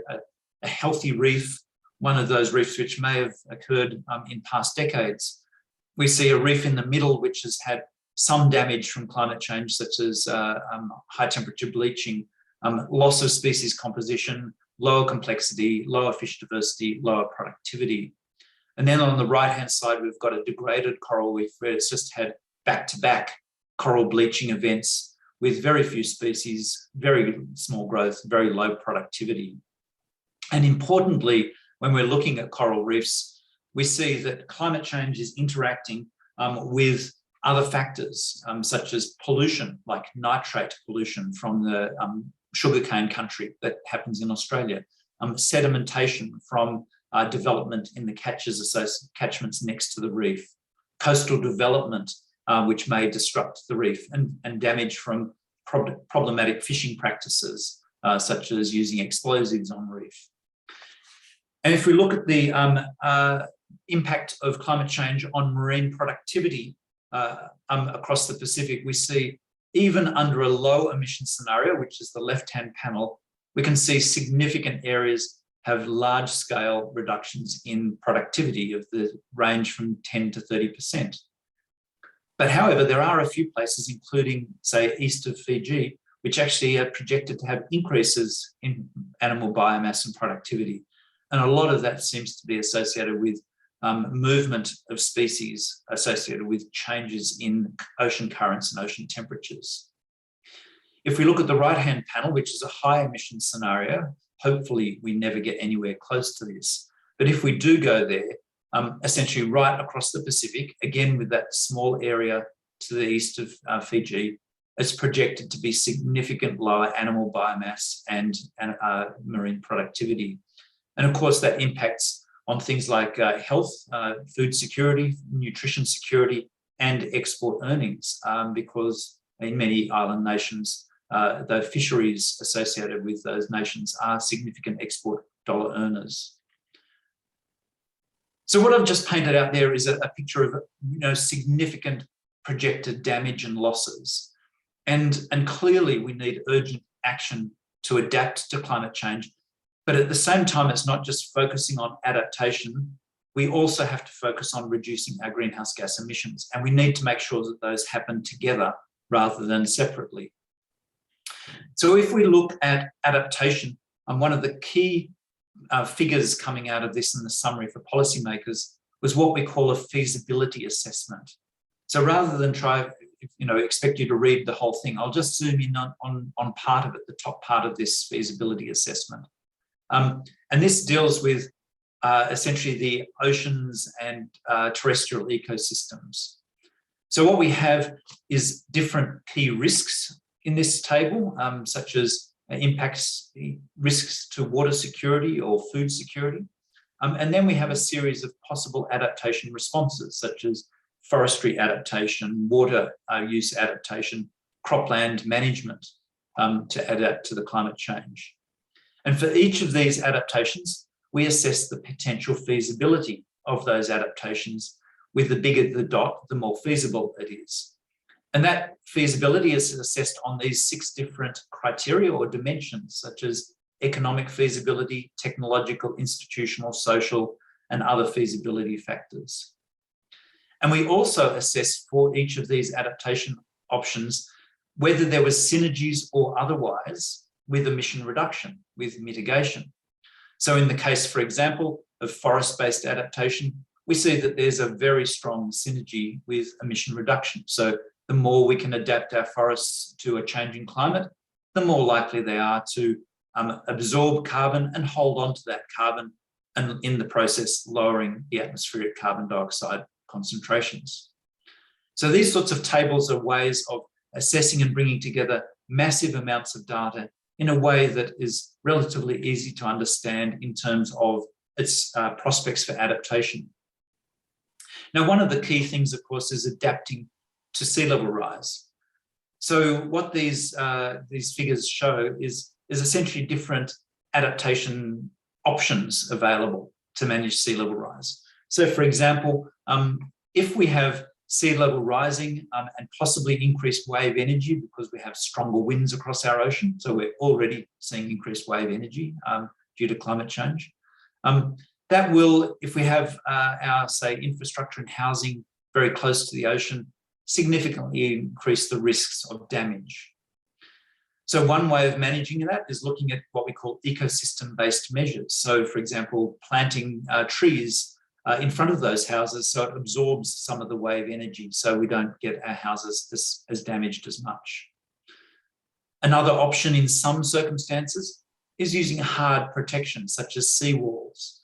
a healthy reef, one of those reefs which may have occurred in past decades. We see a reef in the middle, which has had some damage from climate change, such as high temperature bleaching, loss of species composition, lower complexity, lower fish diversity, lower productivity. And then on the right-hand side, we've got a degraded coral reef where it's just had back-to-back coral bleaching events with very few species, very small growth, very low productivity. And importantly, when we're looking at coral reefs, we see that climate change is interacting with other factors, such as pollution, like nitrate pollution from the sugarcane country that happens in Australia, sedimentation from development in the catchments next to the reef, coastal development, which may disrupt the reef, and damage from problematic fishing practices, such as using explosives on reef. And if we look at the impact of climate change on marine productivity across the Pacific, we see even under a low emission scenario, which is the left-hand panel, we can see significant areas have large-scale reductions in productivity of the range from 10 to 30%. But however, there are a few places, including, say, east of Fiji, which actually are projected to have increases in animal biomass and productivity. And a lot of that seems to be associated with movement of species associated with changes in ocean currents and ocean temperatures. If we look at the right-hand panel, which is a high emission scenario, hopefully we never get anywhere close to this. But if we do go there, essentially right across the Pacific, again with that small area to the east of Fiji, it's projected to be significant lower animal biomass and marine productivity. And of course, that impacts on things like health, food security, nutrition security, and export earnings, because in many island nations, the fisheries associated with those nations are significant export dollar earners. So what I've just painted out there is a picture of significant projected damage and losses. And clearly we need urgent action to adapt to climate change. But at the same time, it's not just focusing on adaptation. We also have to focus on reducing our greenhouse gas emissions. And we need to make sure that those happen together rather than separately. So if we look at adaptation, one of the key figures coming out of this in the summary for policymakers was what we call a feasibility assessment. So rather than expect you to read the whole thing, I'll just zoom in on part of it, the top part of this feasibility assessment. And this deals with essentially the oceans and terrestrial ecosystems. So what we have is different key risks in this table, such as risks to water security or food security. And then we have a series of possible adaptation responses, such as forestry adaptation, water use adaptation, cropland management to adapt to the climate change. And for each of these adaptations, we assess the potential feasibility of those adaptations. With the bigger the dot, the more feasible it is. And that feasibility is assessed on these 6 different criteria or dimensions, such as economic feasibility, technological, institutional, social, and other feasibility factors. And we also assess for each of these adaptation options whether there was synergies or otherwise with emission reduction, with mitigation. So in the case, for example, of forest-based adaptation, we see that there's a very strong synergy with emission reduction. So the more we can adapt our forests to a changing climate, the more likely they are to absorb carbon and hold on to that carbon, and in the process, lowering the atmospheric carbon dioxide concentrations. So these sorts of tables are ways of assessing and bringing together massive amounts of data in a way that is relatively easy to understand in terms of its prospects for adaptation. Now, one of the key things, of course, is adapting to sea level rise. So what these figures show is essentially different adaptation options available to manage sea level rise. So, for example, if we have sea level rising and possibly increased wave energy because we have stronger winds across our ocean, so we're already seeing increased wave energy due to climate change, that will, if we have our, say, infrastructure and housing very close to the ocean, significantly increase the risks of damage. So one way of managing that is looking at what we call ecosystem-based measures. So, for example, planting trees in front of those houses so it absorbs some of the wave energy so we don't get our houses as damaged as much. Another option in some circumstances is using hard protection, such as seawalls.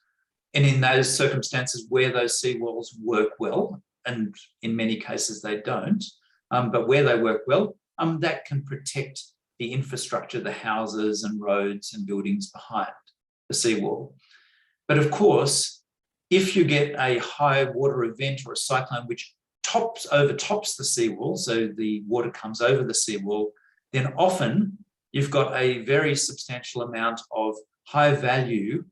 And in those circumstances where those seawalls work well, and in many cases they don't, but where they work well, that can protect the infrastructure, the houses and roads and buildings behind the seawall. But of course, if you get a high water event or a cyclone which overtops the seawall, so the water comes over the seawall, then often you've got a very substantial amount of high value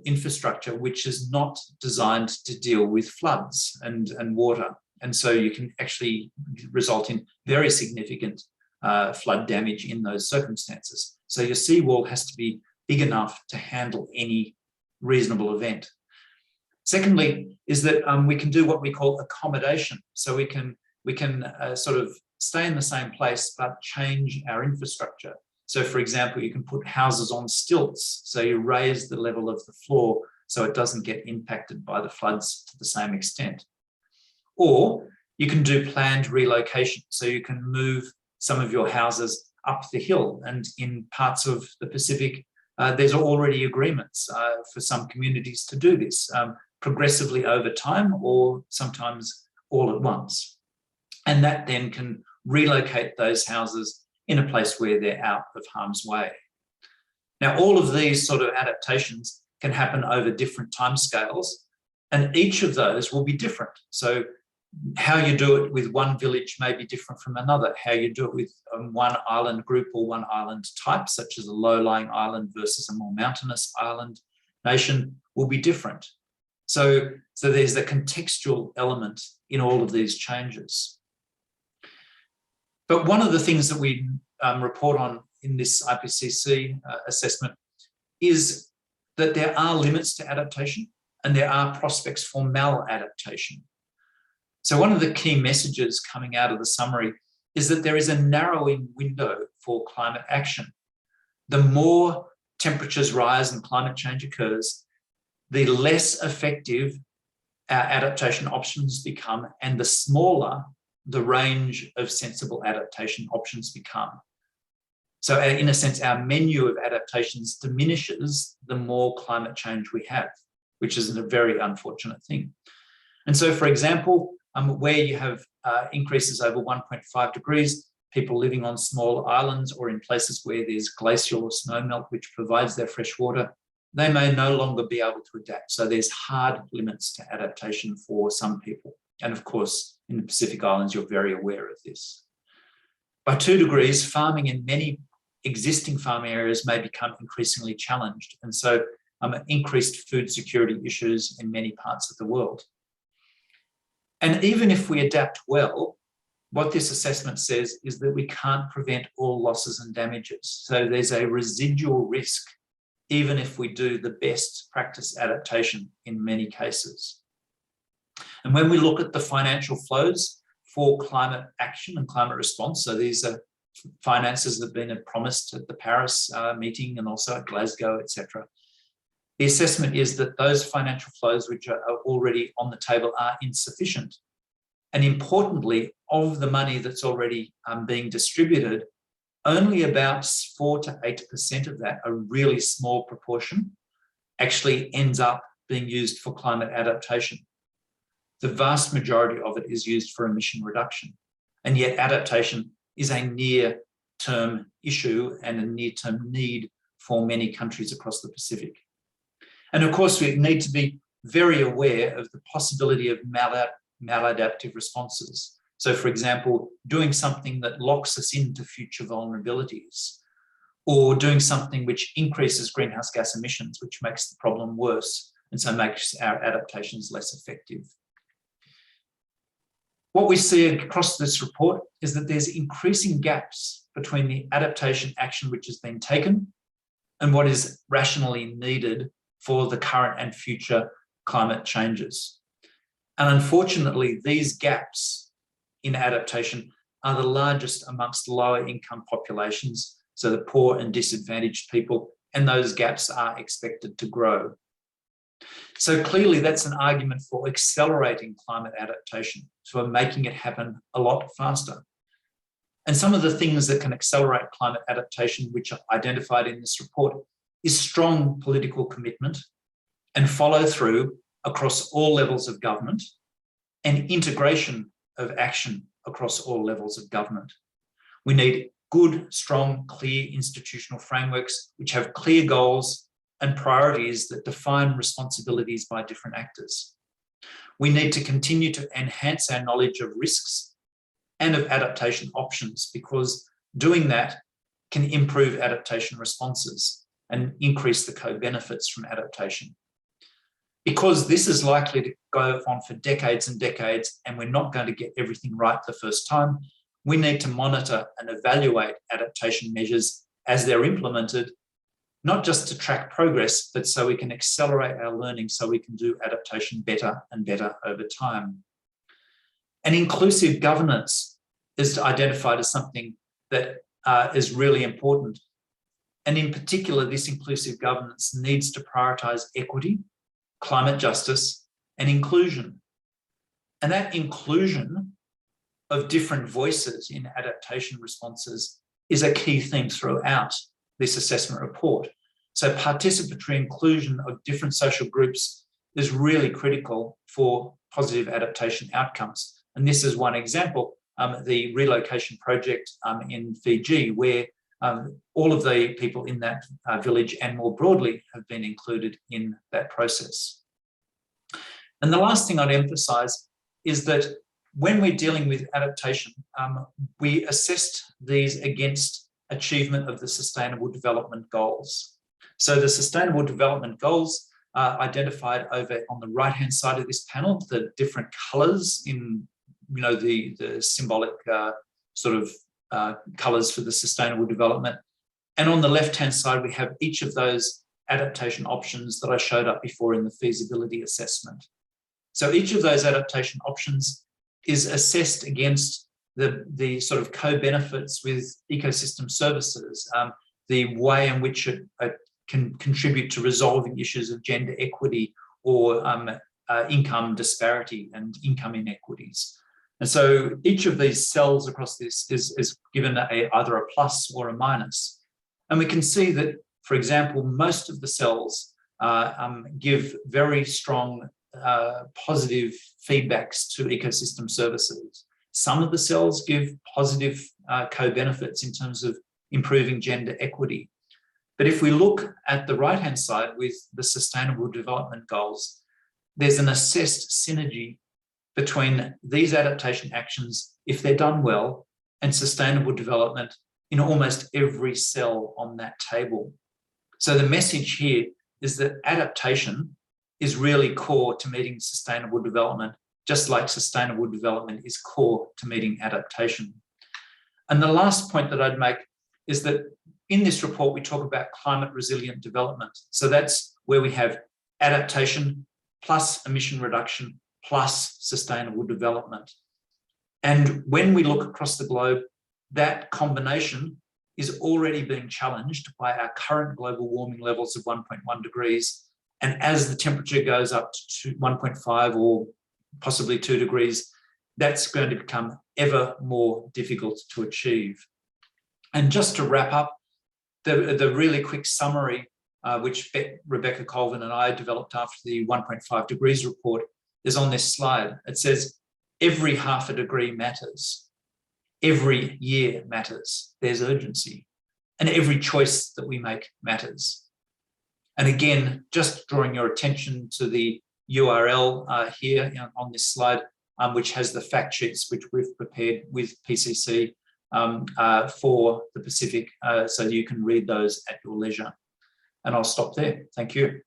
infrastructure which is not designed to deal with floods and water. And so you can actually result in very significant flood damage in those circumstances. So your seawall has to be big enough to handle any reasonable event. Secondly, is that we can do what we call accommodation. So we can sort of stay in the same place but change our infrastructure. So for example, you can put houses on stilts, so you raise the level of the floor so it doesn't get impacted by the floods to the same extent. Or you can do planned relocation, so you can move some of your houses up the hill, and in parts of the Pacific, there's already agreements for some communities to do this progressively over time, or sometimes all at once. And that then can relocate those houses in a place where they're out of harm's way. Now, all of these sort of adaptations can happen over different timescales, and each of those will be different. So how you do it with one village may be different from another. How you do it with one island group or one island type, such as a low-lying island versus a more mountainous island nation, will be different. So there's a contextual element in all of these changes. But one of the things that we report on in this IPCC assessment is that there are limits to adaptation and there are prospects for maladaptation. So one of the key messages coming out of the summary is that there is a narrowing window for climate action. The more temperatures rise and climate change occurs, the less effective our adaptation options become, and the smaller the range of sensible adaptation options become. So in a sense, our menu of adaptations diminishes the more climate change we have, which is a very unfortunate thing. And so, for example, where you have increases over 1.5 degrees, people living on small islands or in places where there's glacial or snowmelt, which provides their fresh water, they may no longer be able to adapt. So there's hard limits to adaptation for some people. And of course, in the Pacific Islands, you're very aware of this. By 2 degrees, farming in many existing farming areas may become increasingly challenged. And so increased food security issues in many parts of the world. And even if we adapt well, what this assessment says is that we can't prevent all losses and damages. So there's a residual risk, even if we do the best practice adaptation in many cases. And when we look at the financial flows for climate action and climate response, so these are finances that have been promised at the Paris meeting and also at Glasgow, etc. The assessment is that those financial flows which are already on the table are insufficient. And importantly, of the money that's already being distributed, only about 4 to 8% of that, a really small proportion, actually ends up being used for climate adaptation. The vast majority of it is used for emission reduction. And yet adaptation is a near-term issue and a near-term need for many countries across the Pacific. And of course, we need to be very aware of the possibility of maladaptive responses. So for example, doing something that locks us into future vulnerabilities, or doing something which increases greenhouse gas emissions, which makes the problem worse, and so makes our adaptations less effective. What we see across this report is that there's increasing gaps between the adaptation action which has been taken and what is rationally needed for the current and future climate changes. And unfortunately, these gaps in adaptation are the largest amongst lower income populations, so the poor and disadvantaged people, and those gaps are expected to grow. So clearly that's an argument for accelerating climate adaptation, so making it happen a lot faster. And some of the things that can accelerate climate adaptation, which are identified in this report, is strong political commitment and follow through across all levels of government, and integration of action across all levels of government. We need good, strong, clear institutional frameworks which have clear goals and priorities that define responsibilities by different actors. We need to continue to enhance our knowledge of risks and of adaptation options, because doing that can improve adaptation responses and increase the co-benefits from adaptation. Because this is likely to go on for decades and decades, and we're not going to get everything right the first time, we need to monitor and evaluate adaptation measures as they're implemented, not just to track progress, but so we can accelerate our learning so we can do adaptation better and better over time. And inclusive governance is identified as something that is really important. And in particular, this inclusive governance needs to prioritize equity, climate justice, and inclusion. And that inclusion of different voices in adaptation responses is a key theme throughout this assessment report. So participatory inclusion of different social groups is really critical for positive adaptation outcomes. And this is one example, the relocation project in Fiji, where all of the people in that village and more broadly have been included in that process. And the last thing I'd emphasize is that when we're dealing with adaptation, we assessed these against achievement of the Sustainable Development Goals. So the Sustainable Development Goals are identified over on the right-hand side of this panel, the different colors in, you know, the symbolic sort of colors for the sustainable development. And on the left-hand side, we have each of those adaptation options that I showed up before in the feasibility assessment. So each of those adaptation options is assessed against the sort of co-benefits with ecosystem services, the way in which it can contribute to resolving issues of gender equity or income disparity and income inequities. And so each of these cells across this is given either a plus or a minus. And we can see that, for example, most of the cells give very strong positive feedbacks to ecosystem services. Some of the cells give positive co-benefits in terms of improving gender equity. But if we look at the right-hand side with the Sustainable Development Goals, there's an assessed synergy between these adaptation actions, if they're done well, and sustainable development in almost every cell on that table. So the message here is that adaptation is really core to meeting sustainable development, just like sustainable development is core to meeting adaptation. And the last point that I'd make is that in this report, we talk about climate resilient development. So that's where we have adaptation plus emission reduction plus sustainable development. And when we look across the globe, that combination is already being challenged by our current global warming levels of 1.1 degrees. And as the temperature goes up to 1.5 or possibly 2 degrees, that's going to become ever more difficult to achieve. And just to wrap up, the really quick summary, which Rebecca Colvin and I developed after the 1.5 degrees report, is on this slide. It says, every half a degree matters. Every year matters. There's urgency. And every choice that we make matters. And again, just drawing your attention to the URL here on this slide, which has the fact sheets which we've prepared with PCC for the Pacific, so you can read those at your leisure. And I'll stop there. Thank you.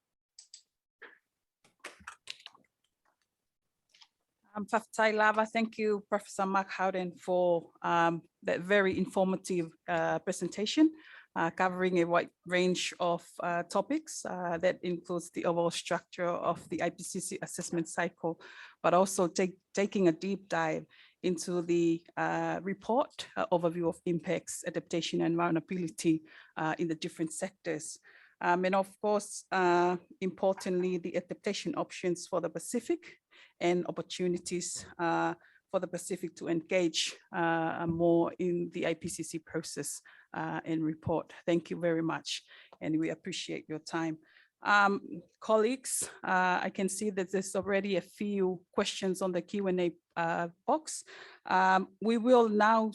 Fafatai Lava, thank you, Professor Mark Howden, for that very informative presentation, covering a wide range of topics that includes the overall structure of the IPCC assessment cycle, but also taking a deep dive into the report overview of impacts, adaptation, and vulnerability in the different sectors. And of course, importantly, the adaptation options for the Pacific and opportunities for the Pacific to engage more in the IPCC process and report. Thank you very much, and we appreciate your time. Colleagues, I can see that there's already a few questions on the Q&A box. We will now,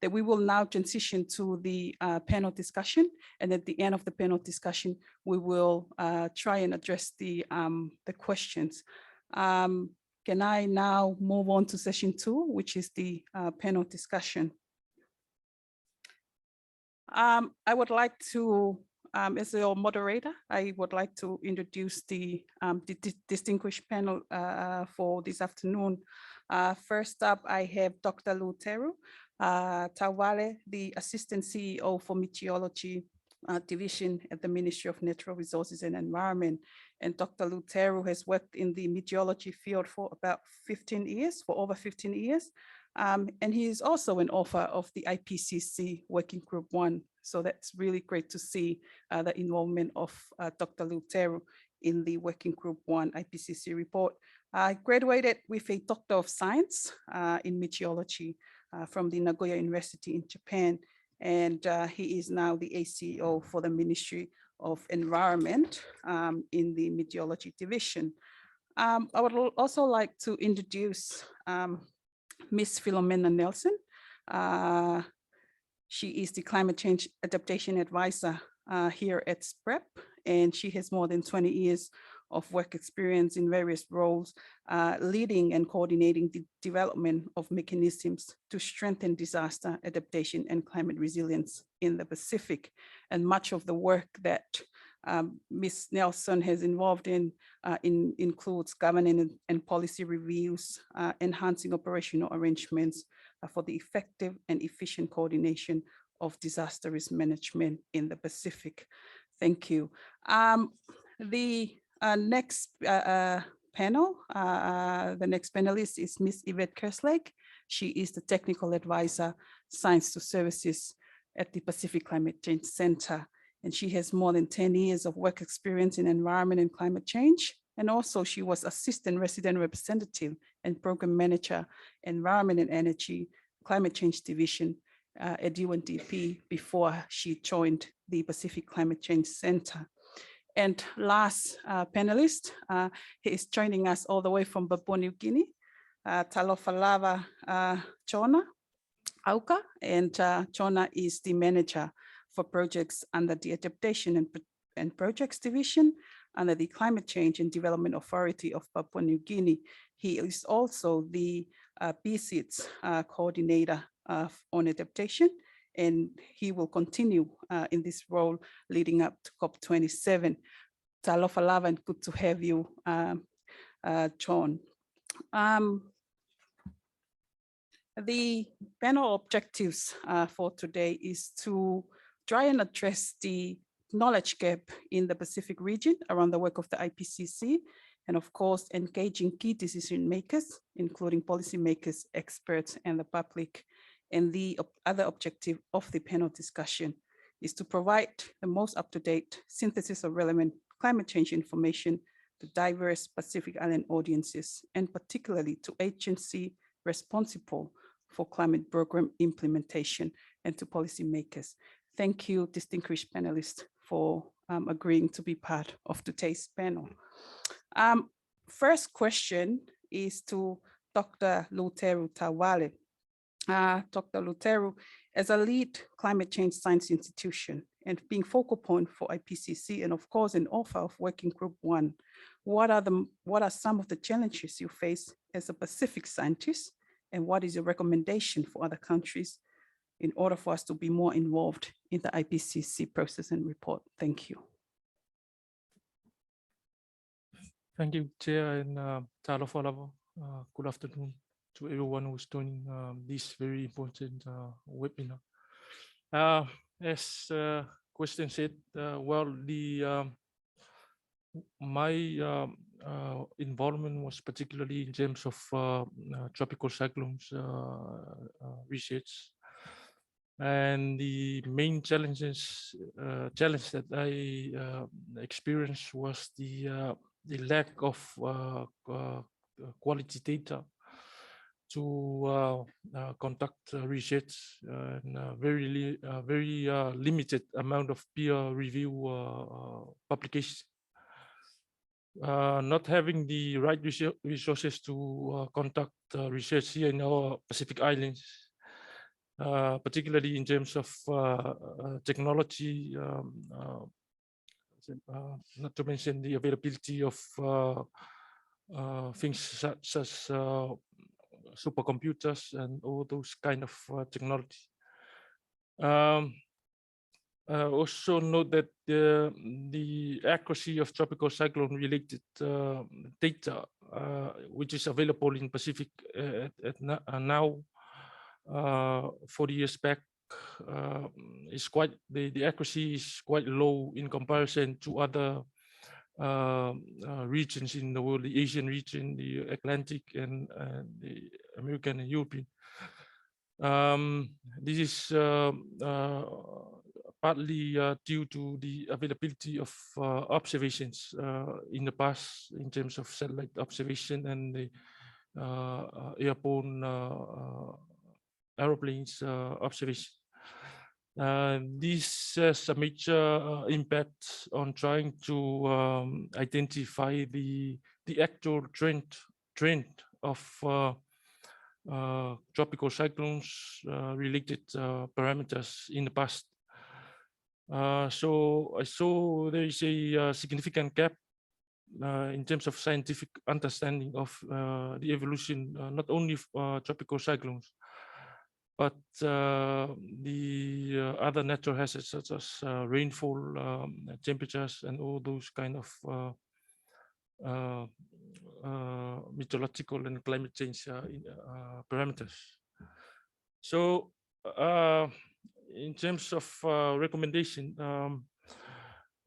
we will now transition to the panel discussion, and at the end of the panel discussion, we will try and address the questions. Can I now move on to session 2, which is the panel discussion? I would like to, as your moderator, I would like to introduce the distinguished panel for this afternoon. First up, I have Dr. Lotu Tawale, the Assistant CEO for Meteorology Division at the Ministry of Natural Resources and Environment. And Dr. Lotu has worked in the meteorology field for about 15 years, for over 15 years. And he is also an author of the IPCC Working Group 1. So that's really great to see the involvement of Dr. Lotu in the Working Group 1 IPCC report. I graduated with a Doctor of Science in Meteorology from the Nagoya University in Japan. And he is now the ACO for the Ministry of Environment in the Meteorology Division. I would also like to introduce Ms. Philomena Nelson. She is the Climate Change Adaptation Advisor here at SPREP, and she has more than 20 years of work experience in various roles, leading and coordinating the development of mechanisms to strengthen disaster adaptation and climate resilience in the Pacific. And much of the work that Ms. Nelson has involved in includes governance and policy reviews, enhancing operational arrangements for the effective and efficient coordination of disaster risk management in the Pacific. Thank you. The next panel, the next panelist is Ms. Yvette Kerslake. She is the Technical Advisor, Science to Services at the Pacific Climate Change Center. And she has more than 10 years of work experience in environment and climate change. And also she was Assistant Resident Representative and Program Manager, Environment and Energy, Climate Change Division at UNDP before she joined the Pacific Climate Change Center. And last panelist, he is joining us all the way from Papua New Guinea, Talofalava Chona Auka, and Chona is the manager for projects under the Adaptation and Projects Division under the Climate Change and Development Authority of Papua New Guinea. He is also the BSIDS coordinator on adaptation, and he will continue in this role leading up to COP27. Talofa lava, and good to have you, John. The panel objectives for today is to try and address the knowledge gap in the Pacific region around the work of the IPCC, and of course, engaging key decision makers, including policymakers, experts, and the public. And the other objective of the panel discussion is to provide the most up-to-date synthesis of relevant climate change information to diverse Pacific Island audiences, and particularly to agencies responsible for climate program implementation and to policymakers. Thank you, distinguished panelists, for agreeing to be part of today's panel. First question is to Dr. Lotu Tawale. Dr. Lotu, as a lead climate change science institution and being focal point for IPCC and of course an author of Working Group 1, what are some of the challenges you face as a Pacific scientist, and what is your recommendation for other countries in order for us to be more involved in the IPCC process and report? Thank you. Thank you, Chair, and Talofa. Good afternoon to everyone who's joining this very important webinar. As question said, well, my involvement was particularly in terms of tropical cyclones research, and the main challenge that I experienced was the lack of quality data to conduct research, and very limited amount of peer review publications. Not having the right resources to conduct research here in our Pacific Islands, particularly in terms of technology, not to mention the availability of things such as supercomputers and all those kind of technology. Also note that the accuracy of tropical cyclone related data, which is available in Pacific now, 40 years back, is quite, the accuracy is quite low in comparison to other regions in the world, the Asian region, the Atlantic, and the American and European. This is partly due to the availability of observations in the past in terms of satellite observation and the airborne aeroplanes observation. This has a major impact on trying to identify the actual trend of tropical cyclones related parameters in the past. So I saw there is a significant gap in terms of scientific understanding of the evolution, not only of tropical cyclones, but the other natural hazards such as rainfall, temperatures, and all those kind of meteorological and climate change parameters. So in terms of recommendation,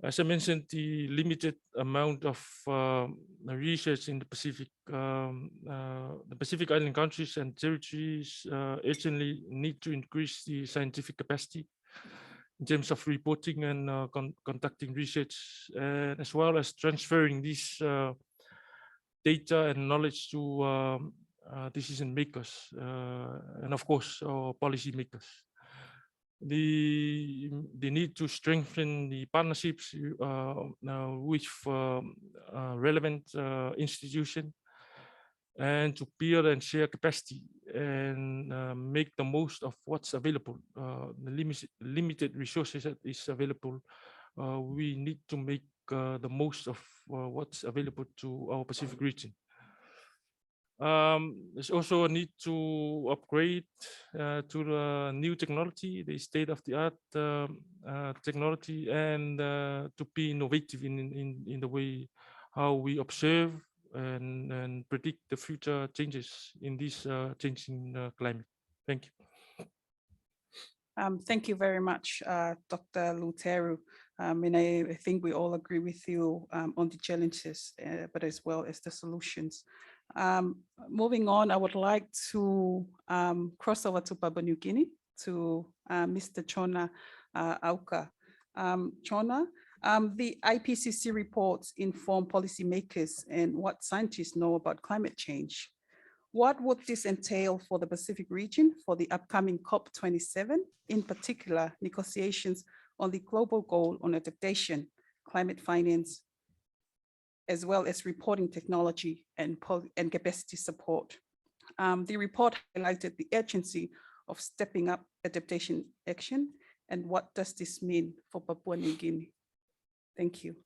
as I mentioned, the limited amount of research in the Pacific Island countries and territories urgently need to increase the scientific capacity in terms of reporting and conducting research, and as well as transferring this data and knowledge to decision makers and of course policy makers. The need to strengthen the partnerships with relevant institutions and to build and share capacity and make the most of what's available. The limited resources that is available, we need to make the most of what's available to our Pacific region. There's also a need to upgrade to the new technology, the state-of-the-art technology, and to be innovative in the way how we observe and predict the future changes in this changing climate. Thank you. Thank you very much, Dr. Lotu. And I think we all agree with you on the challenges, but as well as the solutions. Moving on, I would like to cross over to Papua New Guinea to Mr. Chona Auka. Chona, the IPCC reports inform policymakers and what scientists know about climate change. What would this entail for the Pacific region for the upcoming COP27, in particular negotiations on the global goal on adaptation, climate finance, as well as reporting technology and capacity support? The report highlighted the urgency of stepping up adaptation action, and what does this mean for Papua New Guinea? Thank you.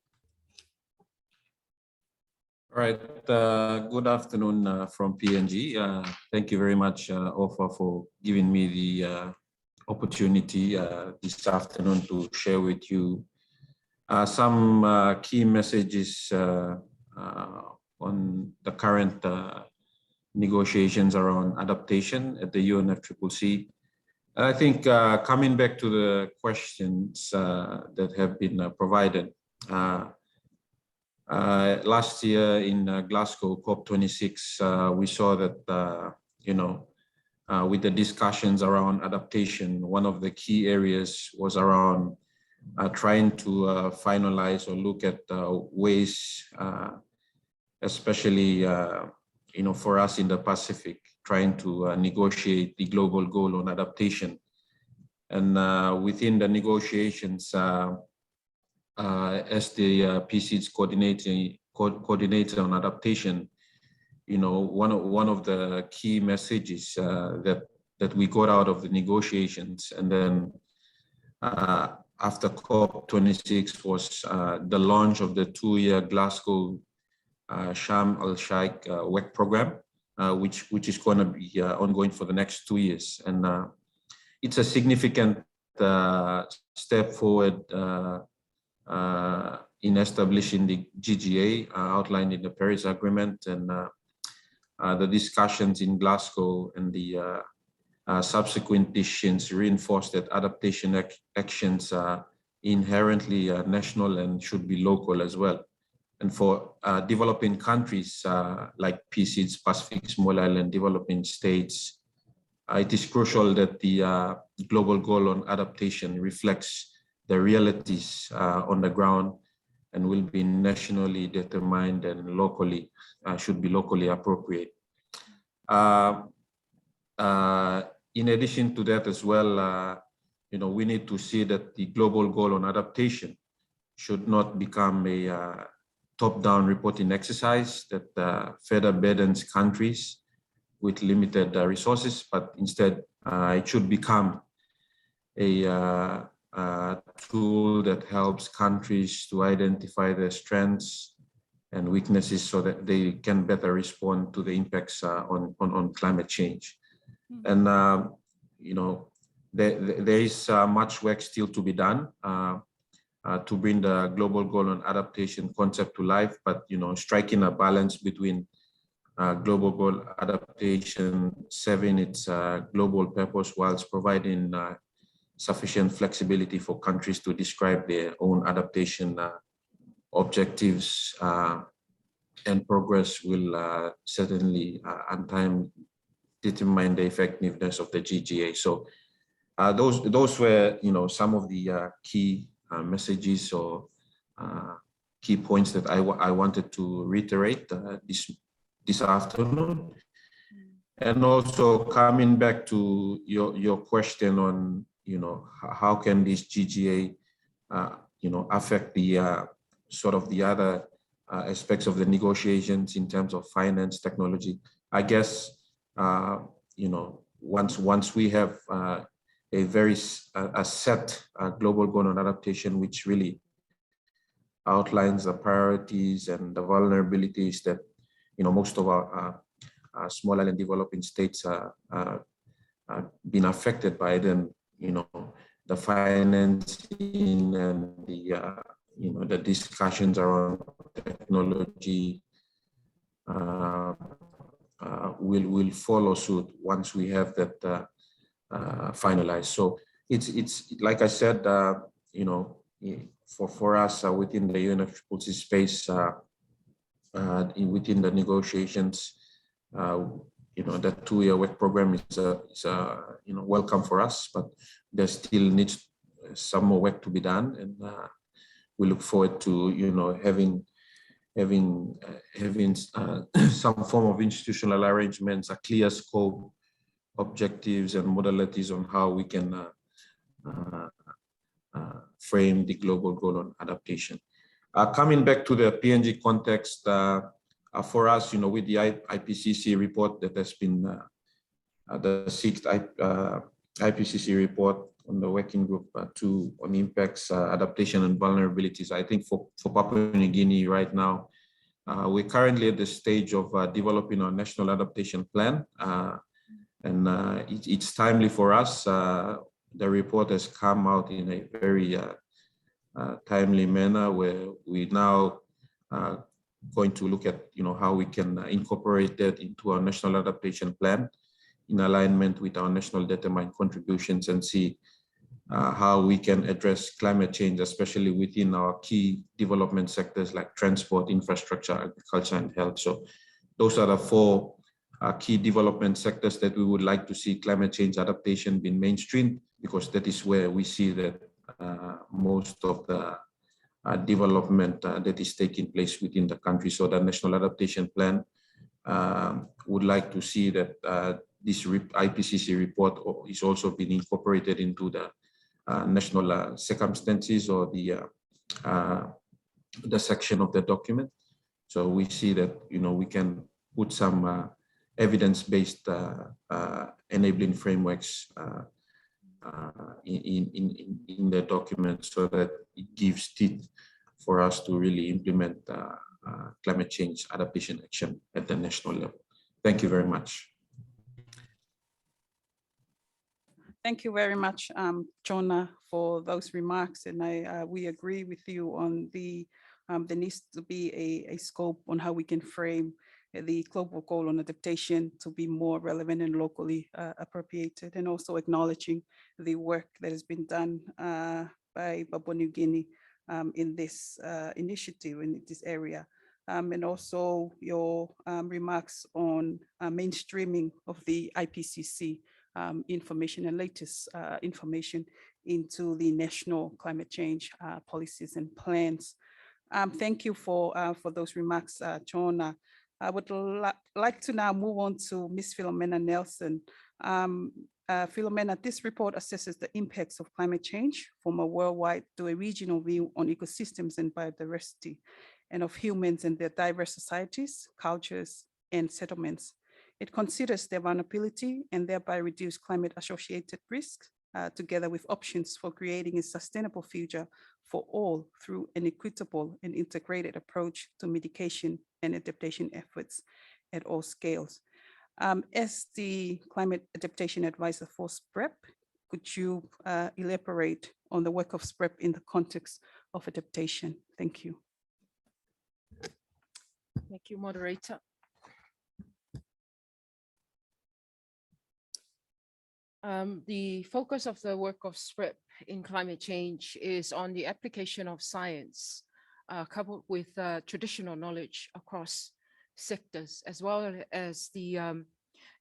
All right, good afternoon from PNG. Thank you very much, Ofa, for giving me the opportunity this afternoon to share with you some key messages on the current negotiations around adaptation at the UNFCCC. I think coming back to the questions that have been provided, last year in Glasgow, COP26, we saw that, with the discussions around adaptation, one of the key areas was around trying to finalize or look at ways, especially, for us in the Pacific, trying to negotiate the global goal on adaptation. And within the negotiations, as the PC's coordinator on adaptation, one of the key messages that we got out of the negotiations, and then after COP26 was the launch of the 2-year Glasgow Sharm el-Sheikh WEC program, which is going to be ongoing for the next 2 years. And it's a significant step forward in establishing the GGA outlined in the Paris Agreement, and the discussions in Glasgow and the subsequent decisions reinforce that adaptation actions are inherently national and should be local as well. And for developing countries like PCs, Pacific Small Island developing states, it is crucial that the global goal on adaptation reflects the realities on the ground and will be nationally determined and locally, should be locally appropriate. In addition to that as well, we need to see that the global goal on adaptation should not become a top-down reporting exercise that further burdens countries with limited resources, but instead it should become a tool that helps countries to identify their strengths and weaknesses so that they can better respond to the impacts on climate change. And, there is much work still to be done to bring the global goal on adaptation concept to life, but, striking a balance between global goal adaptation, serving its global purpose whilst providing sufficient flexibility for countries to describe their own adaptation objectives and progress will certainly in time determine the effectiveness of the GGA. So those were some of the key messages or key points that I wanted to reiterate this afternoon. And also coming back to your question on how can this GGA affect the sort of the other aspects of the negotiations in terms of finance, technology. I guess once we have a very set global goal on adaptation, which really outlines the priorities and the vulnerabilities that most of our small island developing states are been affected by, then the financing and the discussions around technology will follow suit once we have that finalized. So it's like I said, for us within the UNFCCC space, within the negotiations, the 2-year work program is welcome for us, but there still needs some more work to be done, and we look forward to having some form of institutional arrangements, a clear scope, objectives, and modalities on how we can frame the global goal on adaptation. Coming back to the PNG context, for us, with the IPCC report that has been the 6th IPCC report on the working group 2 on impacts, adaptation and vulnerabilities. I think for Papua New Guinea right now, we're currently at the stage of developing our national adaptation plan. And it's timely for us. The report has come out in a very timely manner where we now going to look at how we can incorporate that into our national adaptation plan in alignment with our national determined contributions, and see how we can address climate change, especially within our key development sectors like transport, infrastructure, agriculture, and health. So those are the 4 key development sectors that we would like to see climate change adaptation being mainstreamed, because that is where we see that most of the development that is taking place within the country. So the National Adaptation Plan would like to see that this IPCC report is also being incorporated into the national circumstances or the section of the document. So we see that we can put some evidence-based enabling frameworks in the document, so that it gives teeth for us to really implement climate change adaptation action at the national level. Thank you very much. Thank you very much, Jonah, for those remarks. And we agree with you on there needs to be a scope on how we can frame the global goal on adaptation to be more relevant and locally appropriated, and also acknowledging the work that has been done by Papua New Guinea in this initiative in this area. And also your remarks on mainstreaming of the IPCC information and latest information into the national climate change policies and plans. Thank you for those remarks, Jonah. I would like to now move on to Ms. Philomena Nelson. Philomena, this report assesses the impacts of climate change from a worldwide to a regional view on ecosystems and biodiversity, and of humans and their diverse societies, cultures, and settlements. It considers their vulnerability and thereby reduce climate-associated risks, together with options for creating a sustainable future for all through an equitable and integrated approach to mitigation and adaptation efforts at all scales. As the Climate Adaptation Advisor for SPREP, could you elaborate on the work of SPREP in the context of adaptation? Thank you. Thank you, Moderator. The focus of the work of SPREP in climate change is on the application of science, coupled with traditional knowledge across sectors, as well as the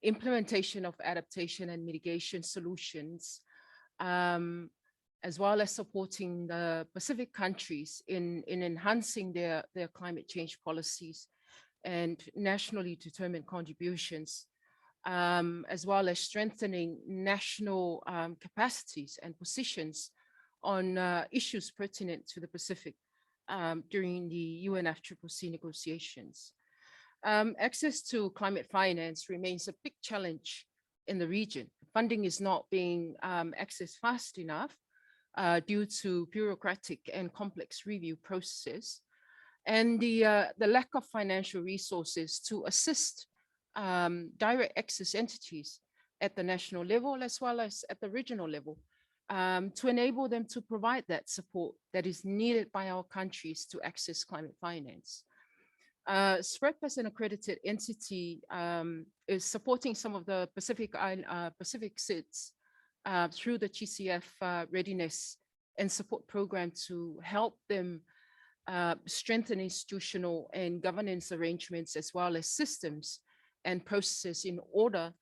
implementation of adaptation and mitigation solutions, as well as supporting the Pacific countries in enhancing their climate change policies and nationally determined contributions, as well as strengthening national capacities and positions on issues pertinent to the Pacific during the UNFCCC negotiations. Access to climate finance remains a big challenge in the region. Funding is not being accessed fast enough due to bureaucratic and complex review processes, and the lack of financial resources to assist direct access entities at the national level as well as at the regional level to enable them to provide that support that is needed by our countries to access climate finance. SPREP as an accredited entity is supporting some of the Pacific SIDS through the GCF readiness and support program to help them strengthen institutional and governance arrangements as well as systems and processes in order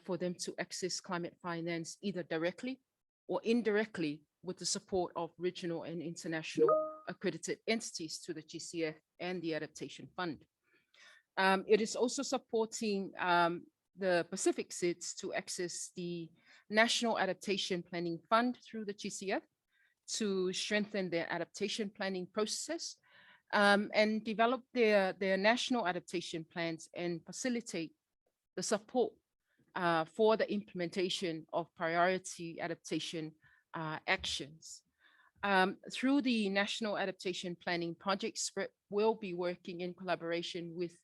for them to access climate finance either directly or indirectly with the support of regional and international accredited entities to the GCF and the Adaptation Fund. It is also supporting the Pacific SIDS to access the National Adaptation Planning Fund through the GCF to strengthen their adaptation planning process and develop their national adaptation plans and facilitate the support for the implementation of priority adaptation actions. Through the National Adaptation Planning Project, SPREP will be working in collaboration with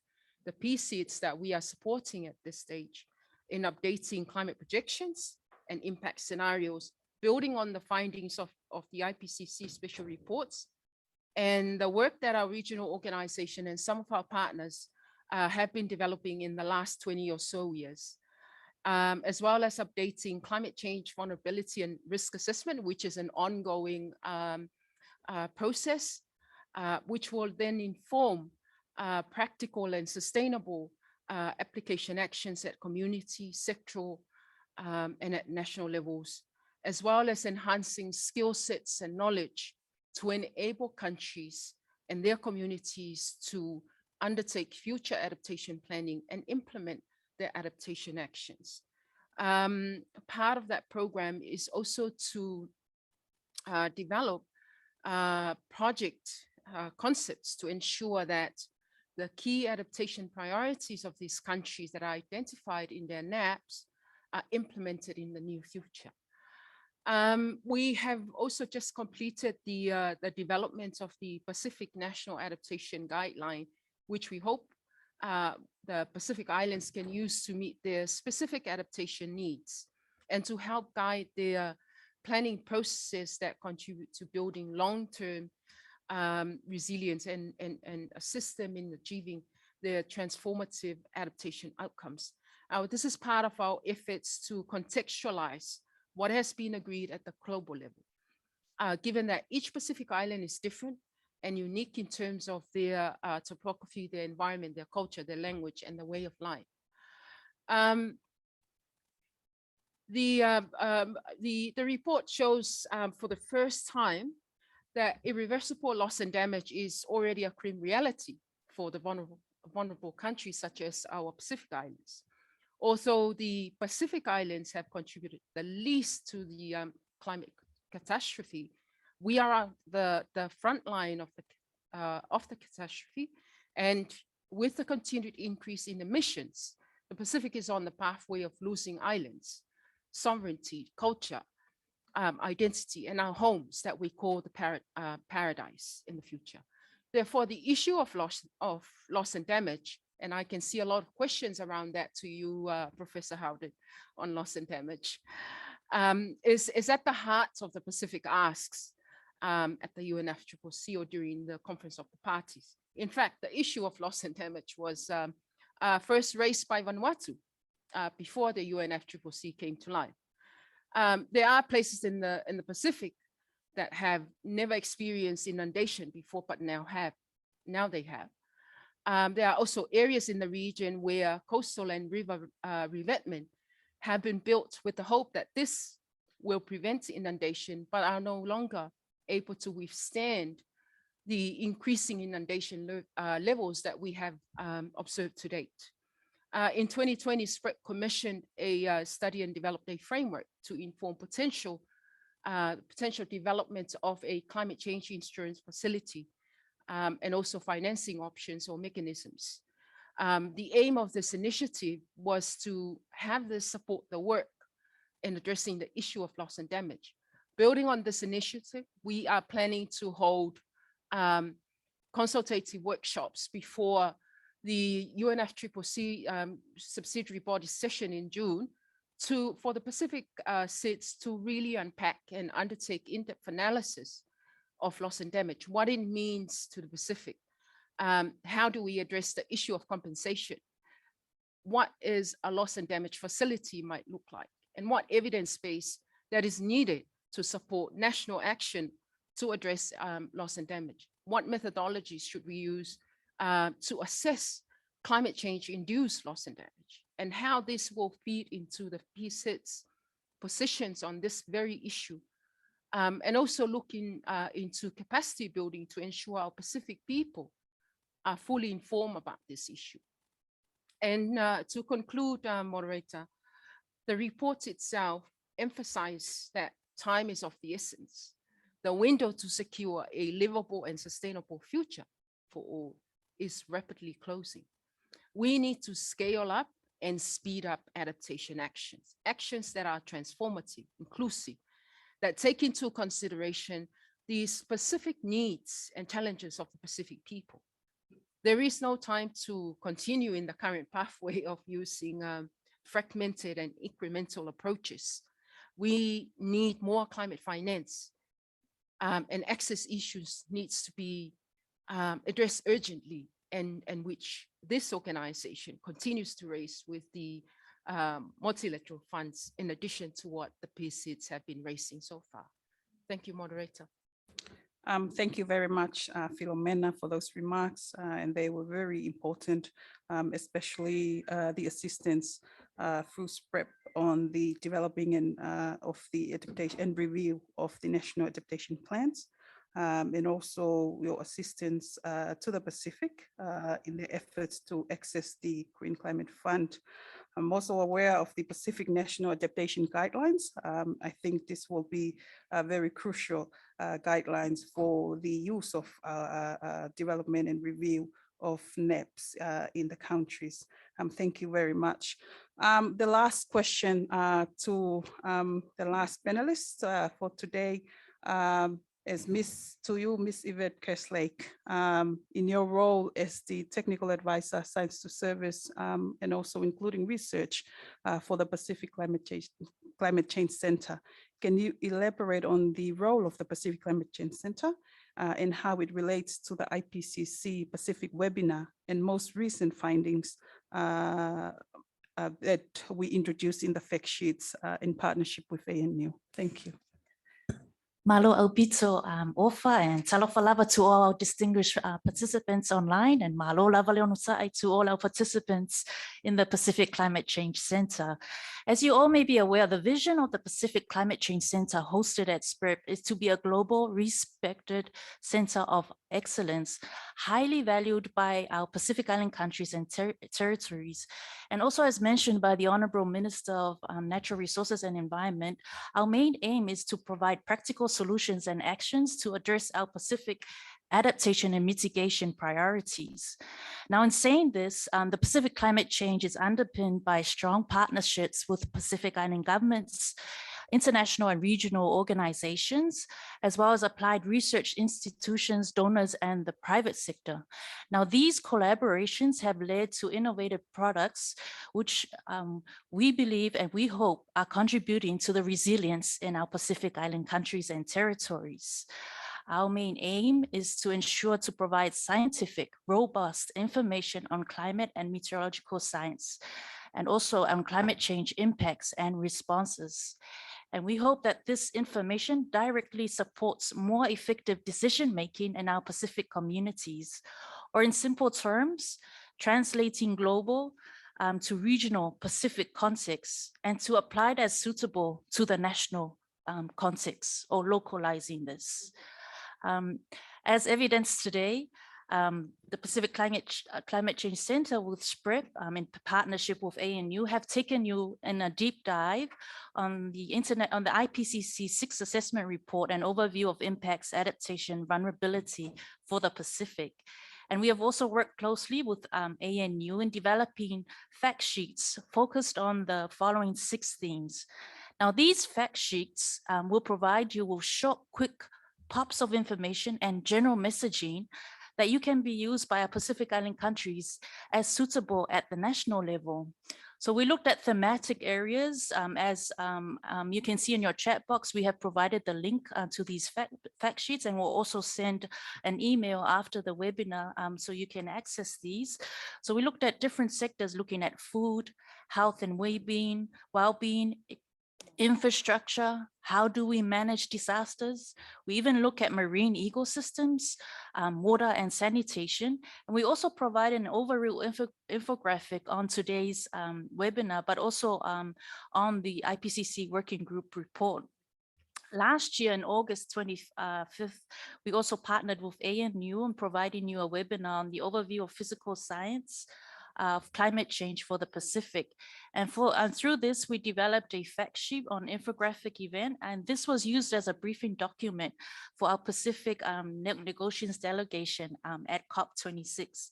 the PSIDS that we are supporting at this stage in updating climate projections and impact scenarios, building on the findings of the IPCC special reports and the work that our regional organization and some of our partners have been developing in the last 20 or so years, as well as updating climate change vulnerability and risk assessment, which is an ongoing process, which will then inform practical and sustainable application actions at community, sectoral, and at national levels, as well as enhancing skill sets and knowledge to enable countries and their communities to undertake future adaptation planning and implement their adaptation actions. Part of that program is also to develop project concepts to ensure that the key adaptation priorities of these countries that are identified in their NAPs are implemented in the near future. We have also just completed the development of the Pacific National Adaptation Guideline, which we hope the Pacific Islands can use to meet their specific adaptation needs. and to help guide their planning processes that contribute to building long-term resilience and assist them in achieving their transformative adaptation outcomes. This is part of our efforts to contextualize what has been agreed at the global level, given that each Pacific island is different and unique in terms of their topography, their environment, their culture, their language, and the way of life. The report shows for the first time that irreversible loss and damage is already a grim reality for the vulnerable countries such as our Pacific Islands. Although the Pacific Islands have contributed the least to the climate catastrophe, we are the front line of the catastrophe. And with the continued increase in emissions, the Pacific is on the pathway of losing islands, sovereignty, culture, identity, and our homes that we call the paradise in the future. Therefore, the issue of loss and damage, and I can see a lot of questions around that to you, Professor Howden, on loss and damage, is at the heart of the Pacific asks at the UNFCCC or during the Conference of the Parties. In fact, the issue of loss and damage was first raised by Vanuatu before the UNFCCC came to life. There are places in the Pacific that have never experienced inundation before, but now they have. There are also areas in the region where coastal and river revetment have been built with the hope that this will prevent inundation, but are no longer able to withstand the increasing inundation levels that we have observed to date. In 2020, SPREP commissioned a study and developed a framework to inform potential development of a climate change insurance facility and also financing options or mechanisms. The aim of this initiative was to have this support the work in addressing the issue of loss and damage. Building on this initiative, we are planning to hold consultative workshops before the UNFCCC subsidiary body session in June for the Pacific SIDS to really unpack and undertake in-depth analysis of loss and damage, what it means to the Pacific. How do we address the issue of compensation? What is a loss and damage facility might look like? And what evidence base that is needed to support national action to address loss and damage? What methodologies should we use to assess climate change induced loss and damage? And how this will feed into the PSID's positions on this very issue. And also looking into capacity building to ensure our Pacific people are fully informed about this issue. And to conclude, Moderator, the report itself emphasizes that time is of the essence. The window to secure a livable and sustainable future for all is rapidly closing. We need to scale up and speed up adaptation actions, actions that are transformative, inclusive, that take into consideration the specific needs and challenges of the Pacific people. There is no time to continue in the current pathway of using fragmented and incremental approaches. We need more climate finance, and access issues needs to be addressed urgently, and which this organization continues to raise with the multilateral funds, in addition to what the PSIDs have been raising so far. Thank you, Moderator. Thank you very much, Philomena, for those remarks, and they were very important, especially the assistance through SPREP on the developing and of the adaptation and review of the national adaptation plans, and also your assistance to the Pacific in their efforts to access the Green Climate Fund. I'm also aware of the Pacific National Adaptation Guidelines. I think this will be very crucial guidelines for the use of development and review of NEPs in the countries. Thank you very much. The last question to the last panelist for today is to you, Ms. Yvette Kerslake, in your role as the technical advisor, science to service, and also including research for the Pacific Climate Change Center. Can you elaborate on the role of the Pacific Climate Change Center and how it relates to the IPCC Pacific webinar and most recent findings that we introduced in the fact sheets in partnership with ANU? Thank you. Malo Albito, Ofa, and talofa lava to all our distinguished participants online, and malo lava leonusai to all our participants in the Pacific Climate Change Center. As you all may be aware, the vision of the Pacific Climate Change Center hosted at SPREP is to be a global, respected center of excellence, highly valued by our Pacific Island countries and territories. And also, as mentioned by the Honorable Minister of Natural Resources and Environment, our main aim is to provide practical solutions and actions to address our Pacific adaptation and mitigation priorities. Now, in saying this, the Pacific climate change is underpinned by strong partnerships with Pacific Island governments, international and regional organizations, as well as applied research institutions, donors, and the private sector. Now, these collaborations have led to innovative products, which we believe and we hope are contributing to the resilience in our Pacific Island countries and territories. Our main aim is to ensure to provide scientific, robust information on climate and meteorological science, and also on climate change impacts and responses. And we hope that this information directly supports more effective decision-making in our Pacific communities, or in simple terms, translating global to regional Pacific contexts and to apply it as suitable to the national context, or localizing this. As evidenced today, the Pacific Climate Change Center with SPREP in partnership with ANU have taken you in a deep dive on the IPCC 6th assessment report and overview of impacts, adaptation, vulnerability for the Pacific. And we have also worked closely with ANU in developing fact sheets focused on the following 6 themes. Now, these fact sheets will provide you with short, quick pops of information and general messaging that you can be used by our Pacific Island countries as suitable at the national level. So we looked at thematic areas. As you can see in your chat box, we have provided the link to these fact sheets, and we'll also send an email after the webinar so you can access these. So we looked at different sectors, looking at food, health and well-being, infrastructure, how do we manage disasters? We even look at marine ecosystems, water and sanitation. And we also provide an overall infographic on today's webinar, but also on the IPCC working group report. Last year, on August 25th, we also partnered with ANU in providing you a webinar on the overview of physical science of climate change for the Pacific. And through this, we developed a fact sheet on infographic event, and this was used as a briefing document for our Pacific negotiations delegation at COP26.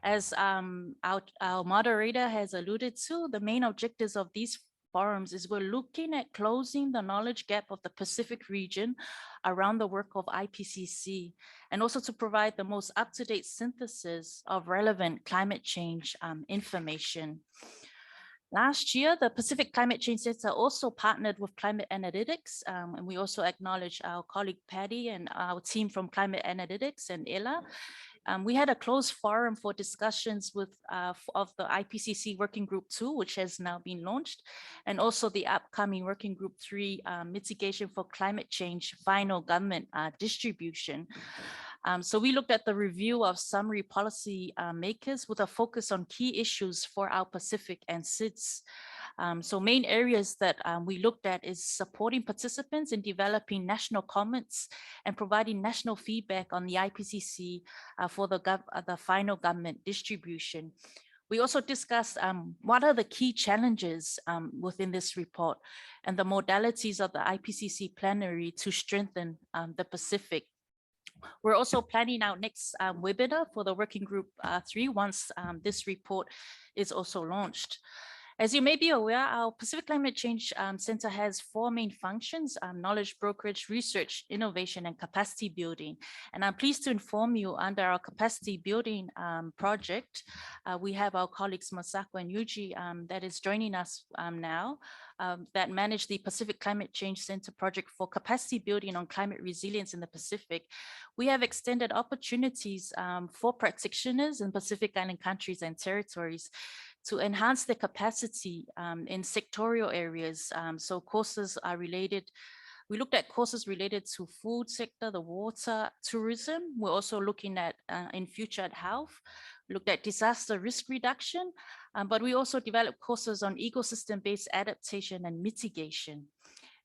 As our moderator has alluded to, the main objectives of these forums is we're looking at closing the knowledge gap of the Pacific region around the work of IPCC, and also to provide the most up-to-date synthesis of relevant climate change information. Last year, the Pacific Climate Change Center also partnered with Climate Analytics, and we also acknowledge our colleague Patty and our team from Climate Analytics and Ella. We had a closed forum for discussions with of the IPCC Working Group 2, which has now been launched, and also the upcoming Working Group 3, Mitigation for Climate Change Final Government Distribution. So we looked at the review of summary policy makers with a focus on key issues for our Pacific and SIDS. So main areas that we looked at is supporting participants in developing national comments and providing national feedback on the IPCC for the final government distribution. We also discussed what are the key challenges within this report and the modalities of the IPCC plenary to strengthen the Pacific. We're also planning our next webinar for the Working Group 3 once this report is also launched. As you may be aware, our Pacific Climate Change Center has 4 main functions: knowledge brokerage, research, innovation, and capacity building. And I'm pleased to inform you, under our capacity building project, we have our colleagues Masako and Yuji that is joining us now. that manage the Pacific Climate Change Center project for capacity building on climate resilience in the Pacific, we have extended opportunities for practitioners in Pacific Island countries and territories to enhance their capacity in sectorial areas. So courses are related. We looked at courses related to food sector, the water, tourism. We're also looking at in future at health, looked at disaster risk reduction, but we also developed courses on ecosystem-based adaptation and mitigation.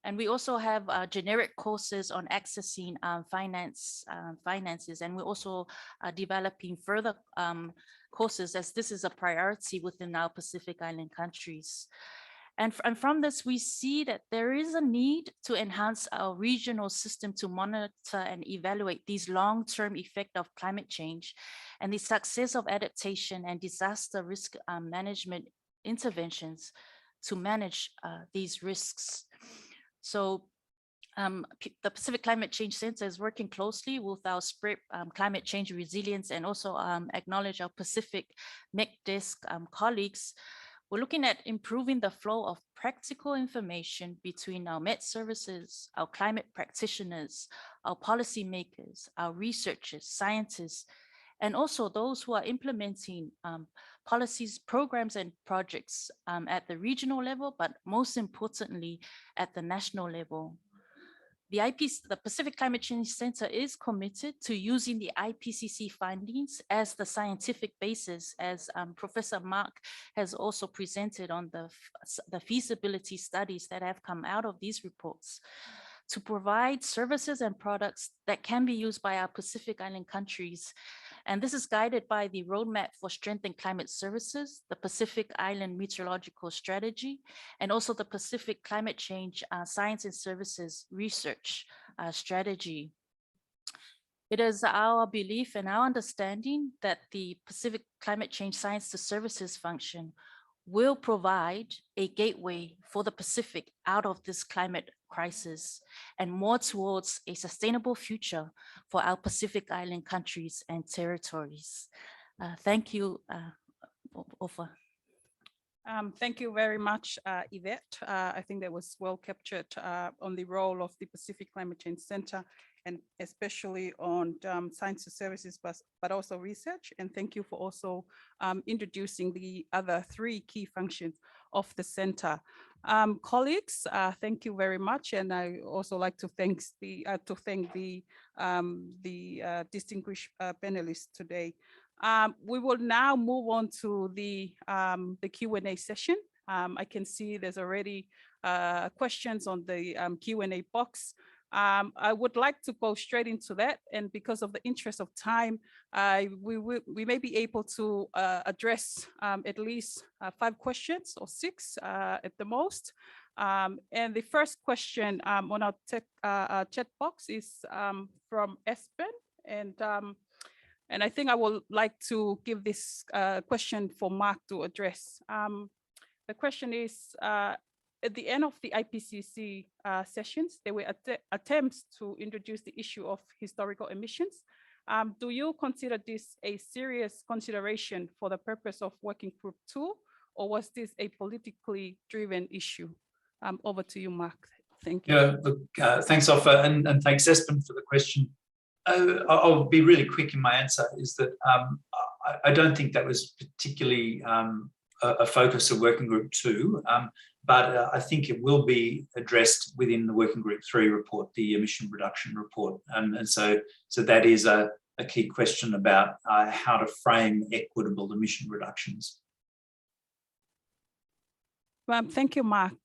And we also have generic courses on accessing finances, and we're also developing further courses as this is a priority within our Pacific Island countries. And from this, we see that there is a need to enhance our regional system to monitor and evaluate these long-term effects of climate change and the success of adaptation and disaster risk management interventions to manage these risks. So the Pacific Climate Change Center is working closely with our SPREP climate change resilience and also acknowledge our Pacific MEC desk colleagues. We're looking at improving the flow of practical information between our Met services, our climate practitioners, our policymakers, our researchers, scientists, and also those who are implementing policies, programs, and projects at the regional level, but most importantly, at the national level. The Pacific Climate Change Center is committed to using the IPCC findings as the scientific basis, as Professor Mark has also presented on the feasibility studies that have come out of these reports, to provide services and products that can be used by our Pacific Island countries. And this is guided by the Roadmap for Strengthened Climate Services, the Pacific Island Meteorological Strategy, and also the Pacific Climate Change Science and Services Research Strategy. It is our belief and our understanding that the Pacific Climate Change Science to Services function will provide a gateway for the Pacific out of this climate crisis and more towards a sustainable future for our Pacific Island countries and territories. Thank you, Ofa. Thank you very much, Yvette. I think that was well captured on the role of the Pacific Climate Change Center, and especially on science to services, but also research. And thank you for also introducing the other three key functions of the center. Colleagues, thank you very much. And I also like to thank the distinguished panelists today. We will now move on to the Q&A session. I can see there's already questions on the Q&A box. I would like to go straight into that, and because of the interest of time, we may be able to address at least 5 questions or 6 at the most. And the first question on our chat box is from Espen, and I think I would like to give this question for Mark to address. The question is, at the end of the IPCC sessions, there were attempts to introduce the issue of historical emissions. Do you consider this a serious consideration for the purpose of Working Group 2, or was this a politically driven issue? Over to you, Mark. Thank you. Yeah, look, thanks, Ofa, and thanks, Espen, for the question. I'll be really quick in my answer, is that I don't think that was particularly a focus of Working Group 2, but I think it will be addressed within the Working Group 3 report, the emission reduction report. And so that is a key question about how to frame equitable emission reductions. Thank you, Mark.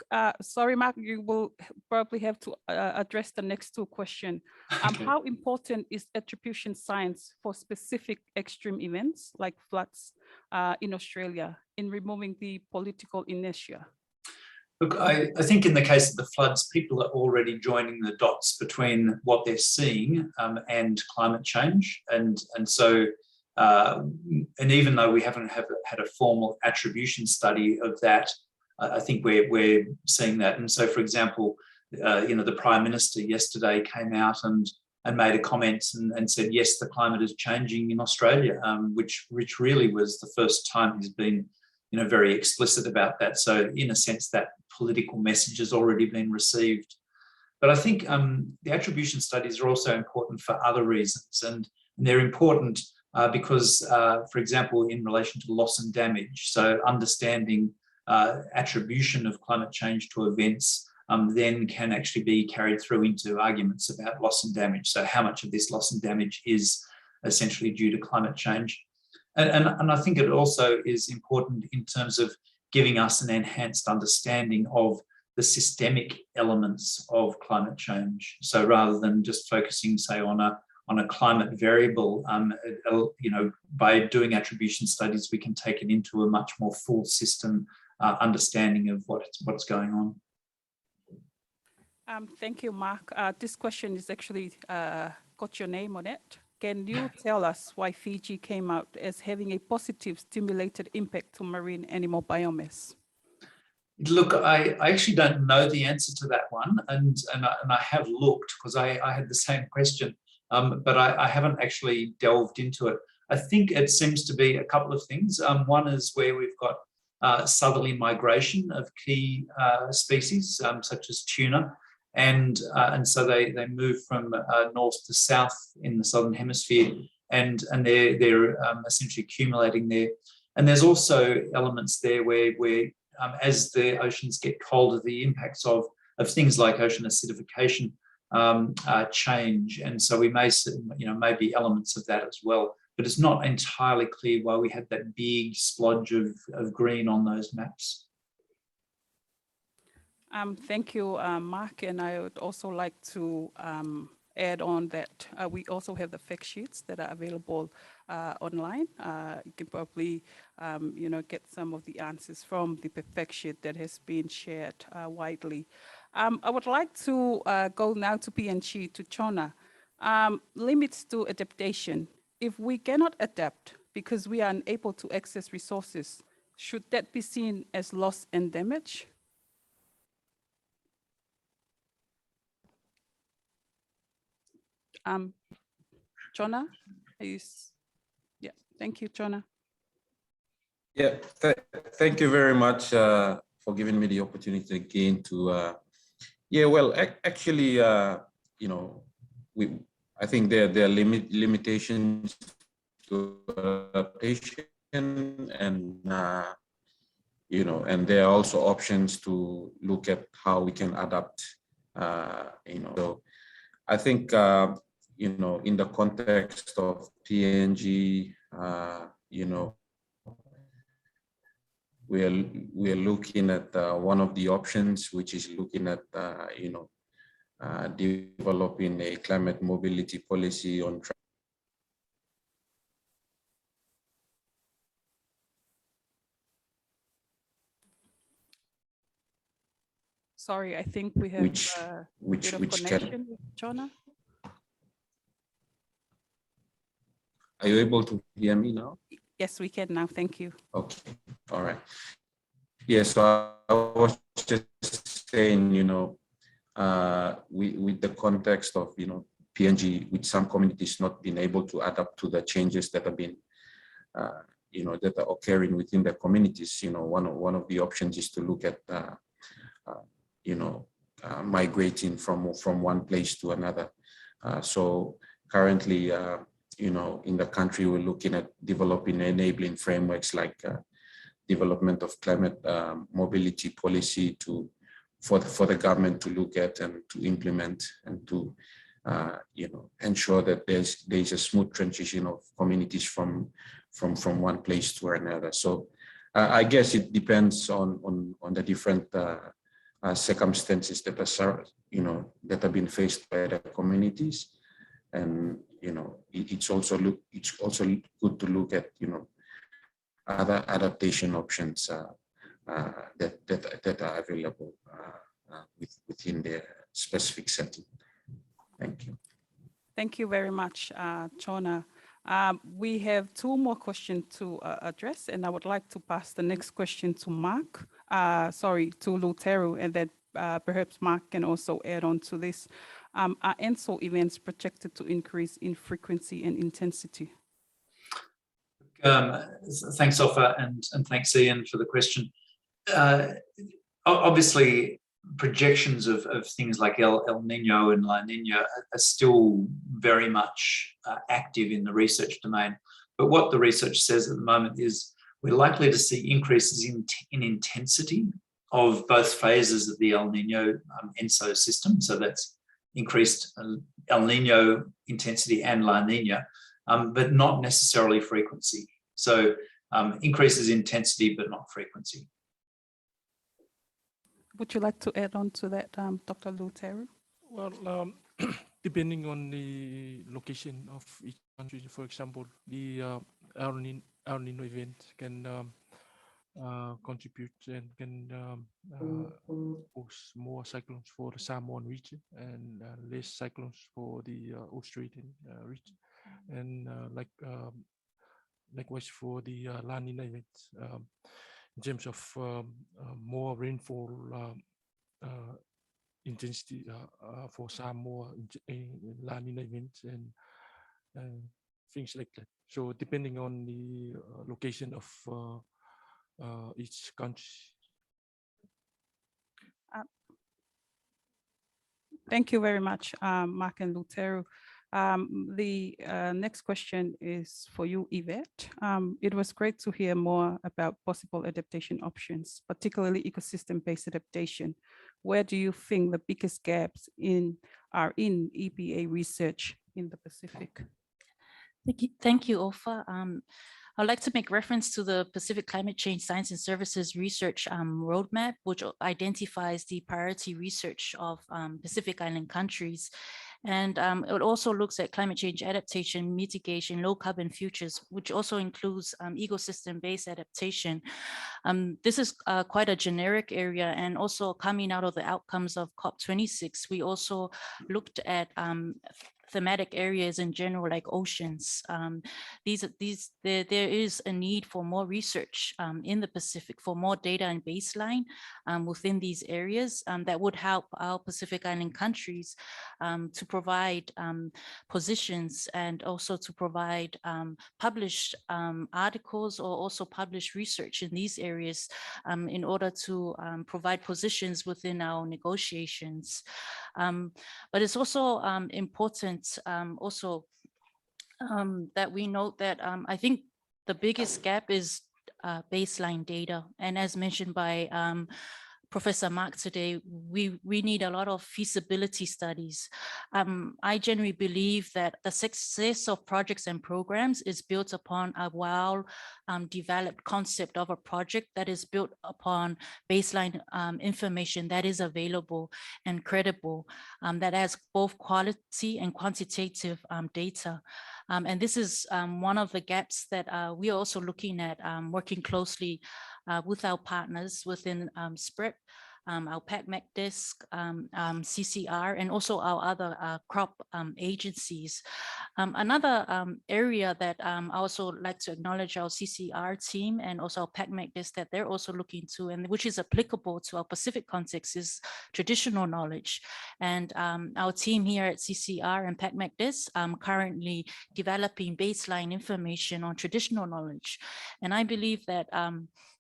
Sorry, Mark, you will probably have to address the next 2 questions. Okay. How important is attribution science for specific extreme events like floods in Australia in removing the political inertia? Look, I think in the case of the floods, people are already joining the dots between what they're seeing and climate change. And so, and even though we haven't had a formal attribution study of that, I think we're seeing that. And so, for example, the Prime Minister yesterday came out and made a comment and said, yes, the climate is changing in Australia, which really was the first time he's been very explicit about that. So in a sense, that political message has already been received. But I think the attribution studies are also important for other reasons, and they're important because, for example, in relation to loss and damage, so understanding attribution of climate change to events then can actually be carried through into arguments about loss and damage. So how much of this loss and damage is essentially due to climate change? And I think it also is important in terms of giving us an enhanced understanding of the systemic elements of climate change. So rather than just focusing, say, on a climate variable, by doing attribution studies, we can take it into a much more full system understanding of what's going on. Thank you, Mark. This question is actually got your name on it. Can you tell us why Fiji came out as having a positive stimulated impact to marine animal biomass? Look, I actually don't know the answer to that one, and I have looked because I had the same question, but I haven't actually delved into it. I think it seems to be a couple of things. One is where we've got southerly migration of key species, such as tuna, and so they move from north to south in the southern hemisphere, and they're essentially accumulating there. And there's also elements there where as the oceans get colder, the impacts of things like ocean acidification change, and so we may maybe elements of that as well. But it's not entirely clear why we had that big splodge of green on those maps. Thank you, Mark, and I would also like to add on that we also have the fact sheets that are available online. You can probably, get some of the answers from the fact sheet that has been shared widely. I would like to go now to PNG, to Chona. Limits to adaptation. If we cannot adapt because we are unable to access resources, should that be seen as loss and damage? Chona, yeah, thank you, Chona. Yeah, thank you very much for giving me the opportunity again to, actually, I think there are limitations to adaptation, and and there are also options to look at how we can adapt. So I think in the context of PNG, we're looking at one of the options, which is looking at developing a climate mobility policy on track. Sorry, I think we have a bit of connection with Chona. Are you able to hear me now? Yes, we can now. Thank you. Okay. All right. Yeah, so I was just saying, with the context of, PNG, with some communities not being able to adapt to the changes that have been, that are occurring within the communities, one of the options is to look at, migrating from one place to another. So currently, in the country, we're looking at developing enabling frameworks like development of climate mobility policy for the government to look at and to implement, and to ensure that there's a smooth transition of communities from one place to another. So I guess it depends on the different circumstances that are that have been faced by the communities, and it's also good to look at other adaptation options that are available within their specific setting. Thank you. Thank you very much, Chona. We have two more questions to address, and I would like to pass the next question to Mark, to Lotu, and then perhaps Mark can also add on to this. Are ENSO events projected to increase in frequency and intensity? Thanks, Offa, and thanks, Ian, for the question. Obviously, projections of things like El Nino and La Nina are still very much active in the research domain. But what the research says at the moment is we're likely to see increases in intensity of both phases of the El Nino ENSO system. So that's increased El Nino intensity and La Nina, but not necessarily frequency. So increases intensity, but not frequency. Would you like to add on to that, Dr. Lotu? Well, depending on the location of each country, for example, the El Nino event can contribute and can cause more cyclones for the Samoan region and less cyclones for the Australian region, and likewise for the La Nina event. In terms of more rainfall intensity for Samoa in La Nina events and things like that. So depending on the location of each country. Thank you very much, Mark and Lotu. The next question is for you, Yvette. It was great to hear more about possible adaptation options, particularly ecosystem-based adaptation. Where do you think the biggest gaps are in EPA research in the Pacific? Thank you, Offa. I'd like to make reference to the Pacific Climate Change Science and Services Research Roadmap, which identifies the priority research of Pacific Island countries. And it also looks at climate change adaptation, mitigation, low carbon futures, which also includes ecosystem-based adaptation. This is quite a generic area, and also coming out of the outcomes of COP26, we also looked at thematic areas in general, like oceans. There is a need for more research in the Pacific, for more data and baseline within these areas that would help our Pacific Island countries to provide positions and also to provide published articles or also published research in these areas in order to provide positions within our negotiations. But it's also important that we note that I think the biggest gap is baseline data. And as mentioned by Professor Mark today, we need a lot of feasibility studies. I generally believe that the success of projects and programs is built upon a well-developed concept of a project that is built upon baseline information that is available and credible, that has both quality and quantitative data. And this is one of the gaps that we are also looking at, working closely with our partners within SPREP, our PACMEC desk, CCR, and also our other crop agencies. Another area that I also like to acknowledge our CCR team and also our PACMEC desk that they're also looking to, and which is applicable to our Pacific context, is traditional knowledge. And our team here at CCR and PACMEC desk currently developing baseline information on traditional knowledge. And I believe that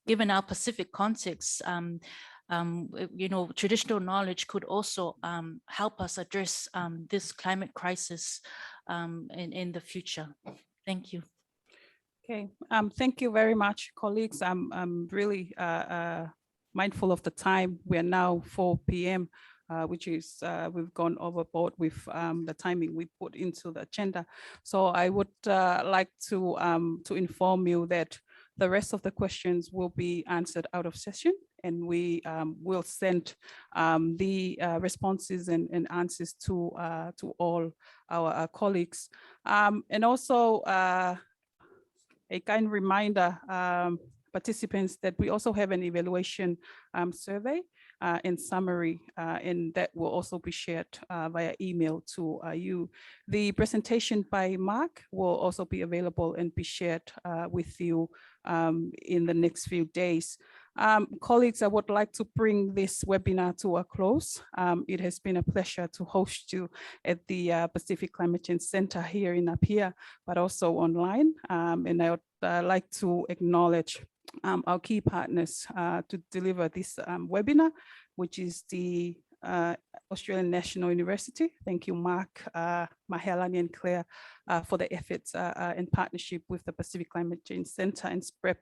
given our Pacific context, traditional knowledge could also help us address this climate crisis in the future. Thank you. Okay, thank you very much, colleagues. I'm really mindful of the time. We are now 4 p.m., which is we've gone overboard with the timing we put into the agenda. So I would like to inform you that the rest of the questions will be answered out of session, and we will send the responses and answers to all our colleagues. And also a kind reminder, participants, that we also have an evaluation survey in summary, and that will also be shared via email to you. The presentation by Mark will also be available and be shared with you in the next few days. Colleagues, I would like to bring this webinar to a close. It has been a pleasure to host you at the Pacific Climate Change Center here in Apia, but also online. And I would like to acknowledge our key partners to deliver this webinar, which is the Australian National University. Thank you, Mark, Mahelani and Claire for the efforts in partnership with the Pacific Climate Change Center and SPREP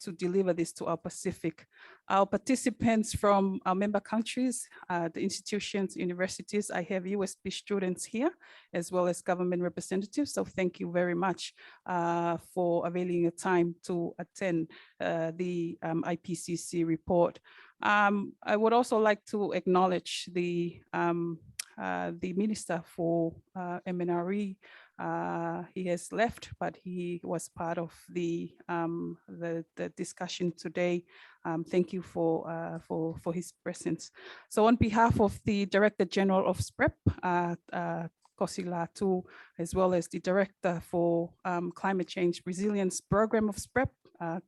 to deliver this to our Pacific. Our participants from our member countries, the institutions, universities, I have USB students here, as well as government representatives. So thank you very much for availing your time to attend the IPCC report. I would also like to acknowledge the Minister for MNRE. He has left, but he was part of the discussion today. Thank you for his presence. So on behalf of the Director General of SPREP, Kosi Lotu, as well as the Director for Climate Change Resilience Program of SPREP,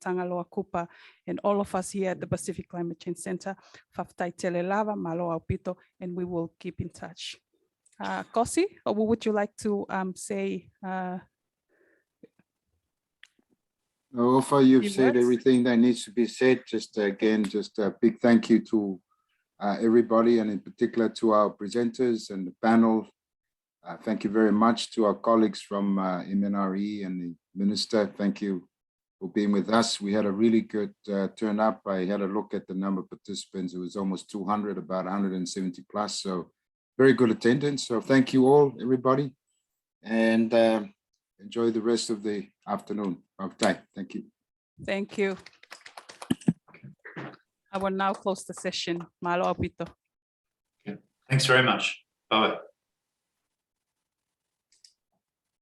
Tangaloa Kupa, and all of us here at the Pacific Climate Change Center, Faftai Telelava, Malo Aupito, and we will keep in touch. Kosi, what would you like to say? Ofa, you've said words? everything that needs to be said. Just again, just a big thank you to everybody, and in particular to our presenters and the panel. Thank you very much to our colleagues from MNRE and the Minister. Thank you for being with us. We had a really good turn up. I had a look at the number of participants. It was almost 200, about 170 plus. So very good attendance. So thank you all, everybody, and enjoy the rest of the afternoon. Thank you. Thank you. I will now close the session. Malo Aupito. Thanks very much. Bye-bye.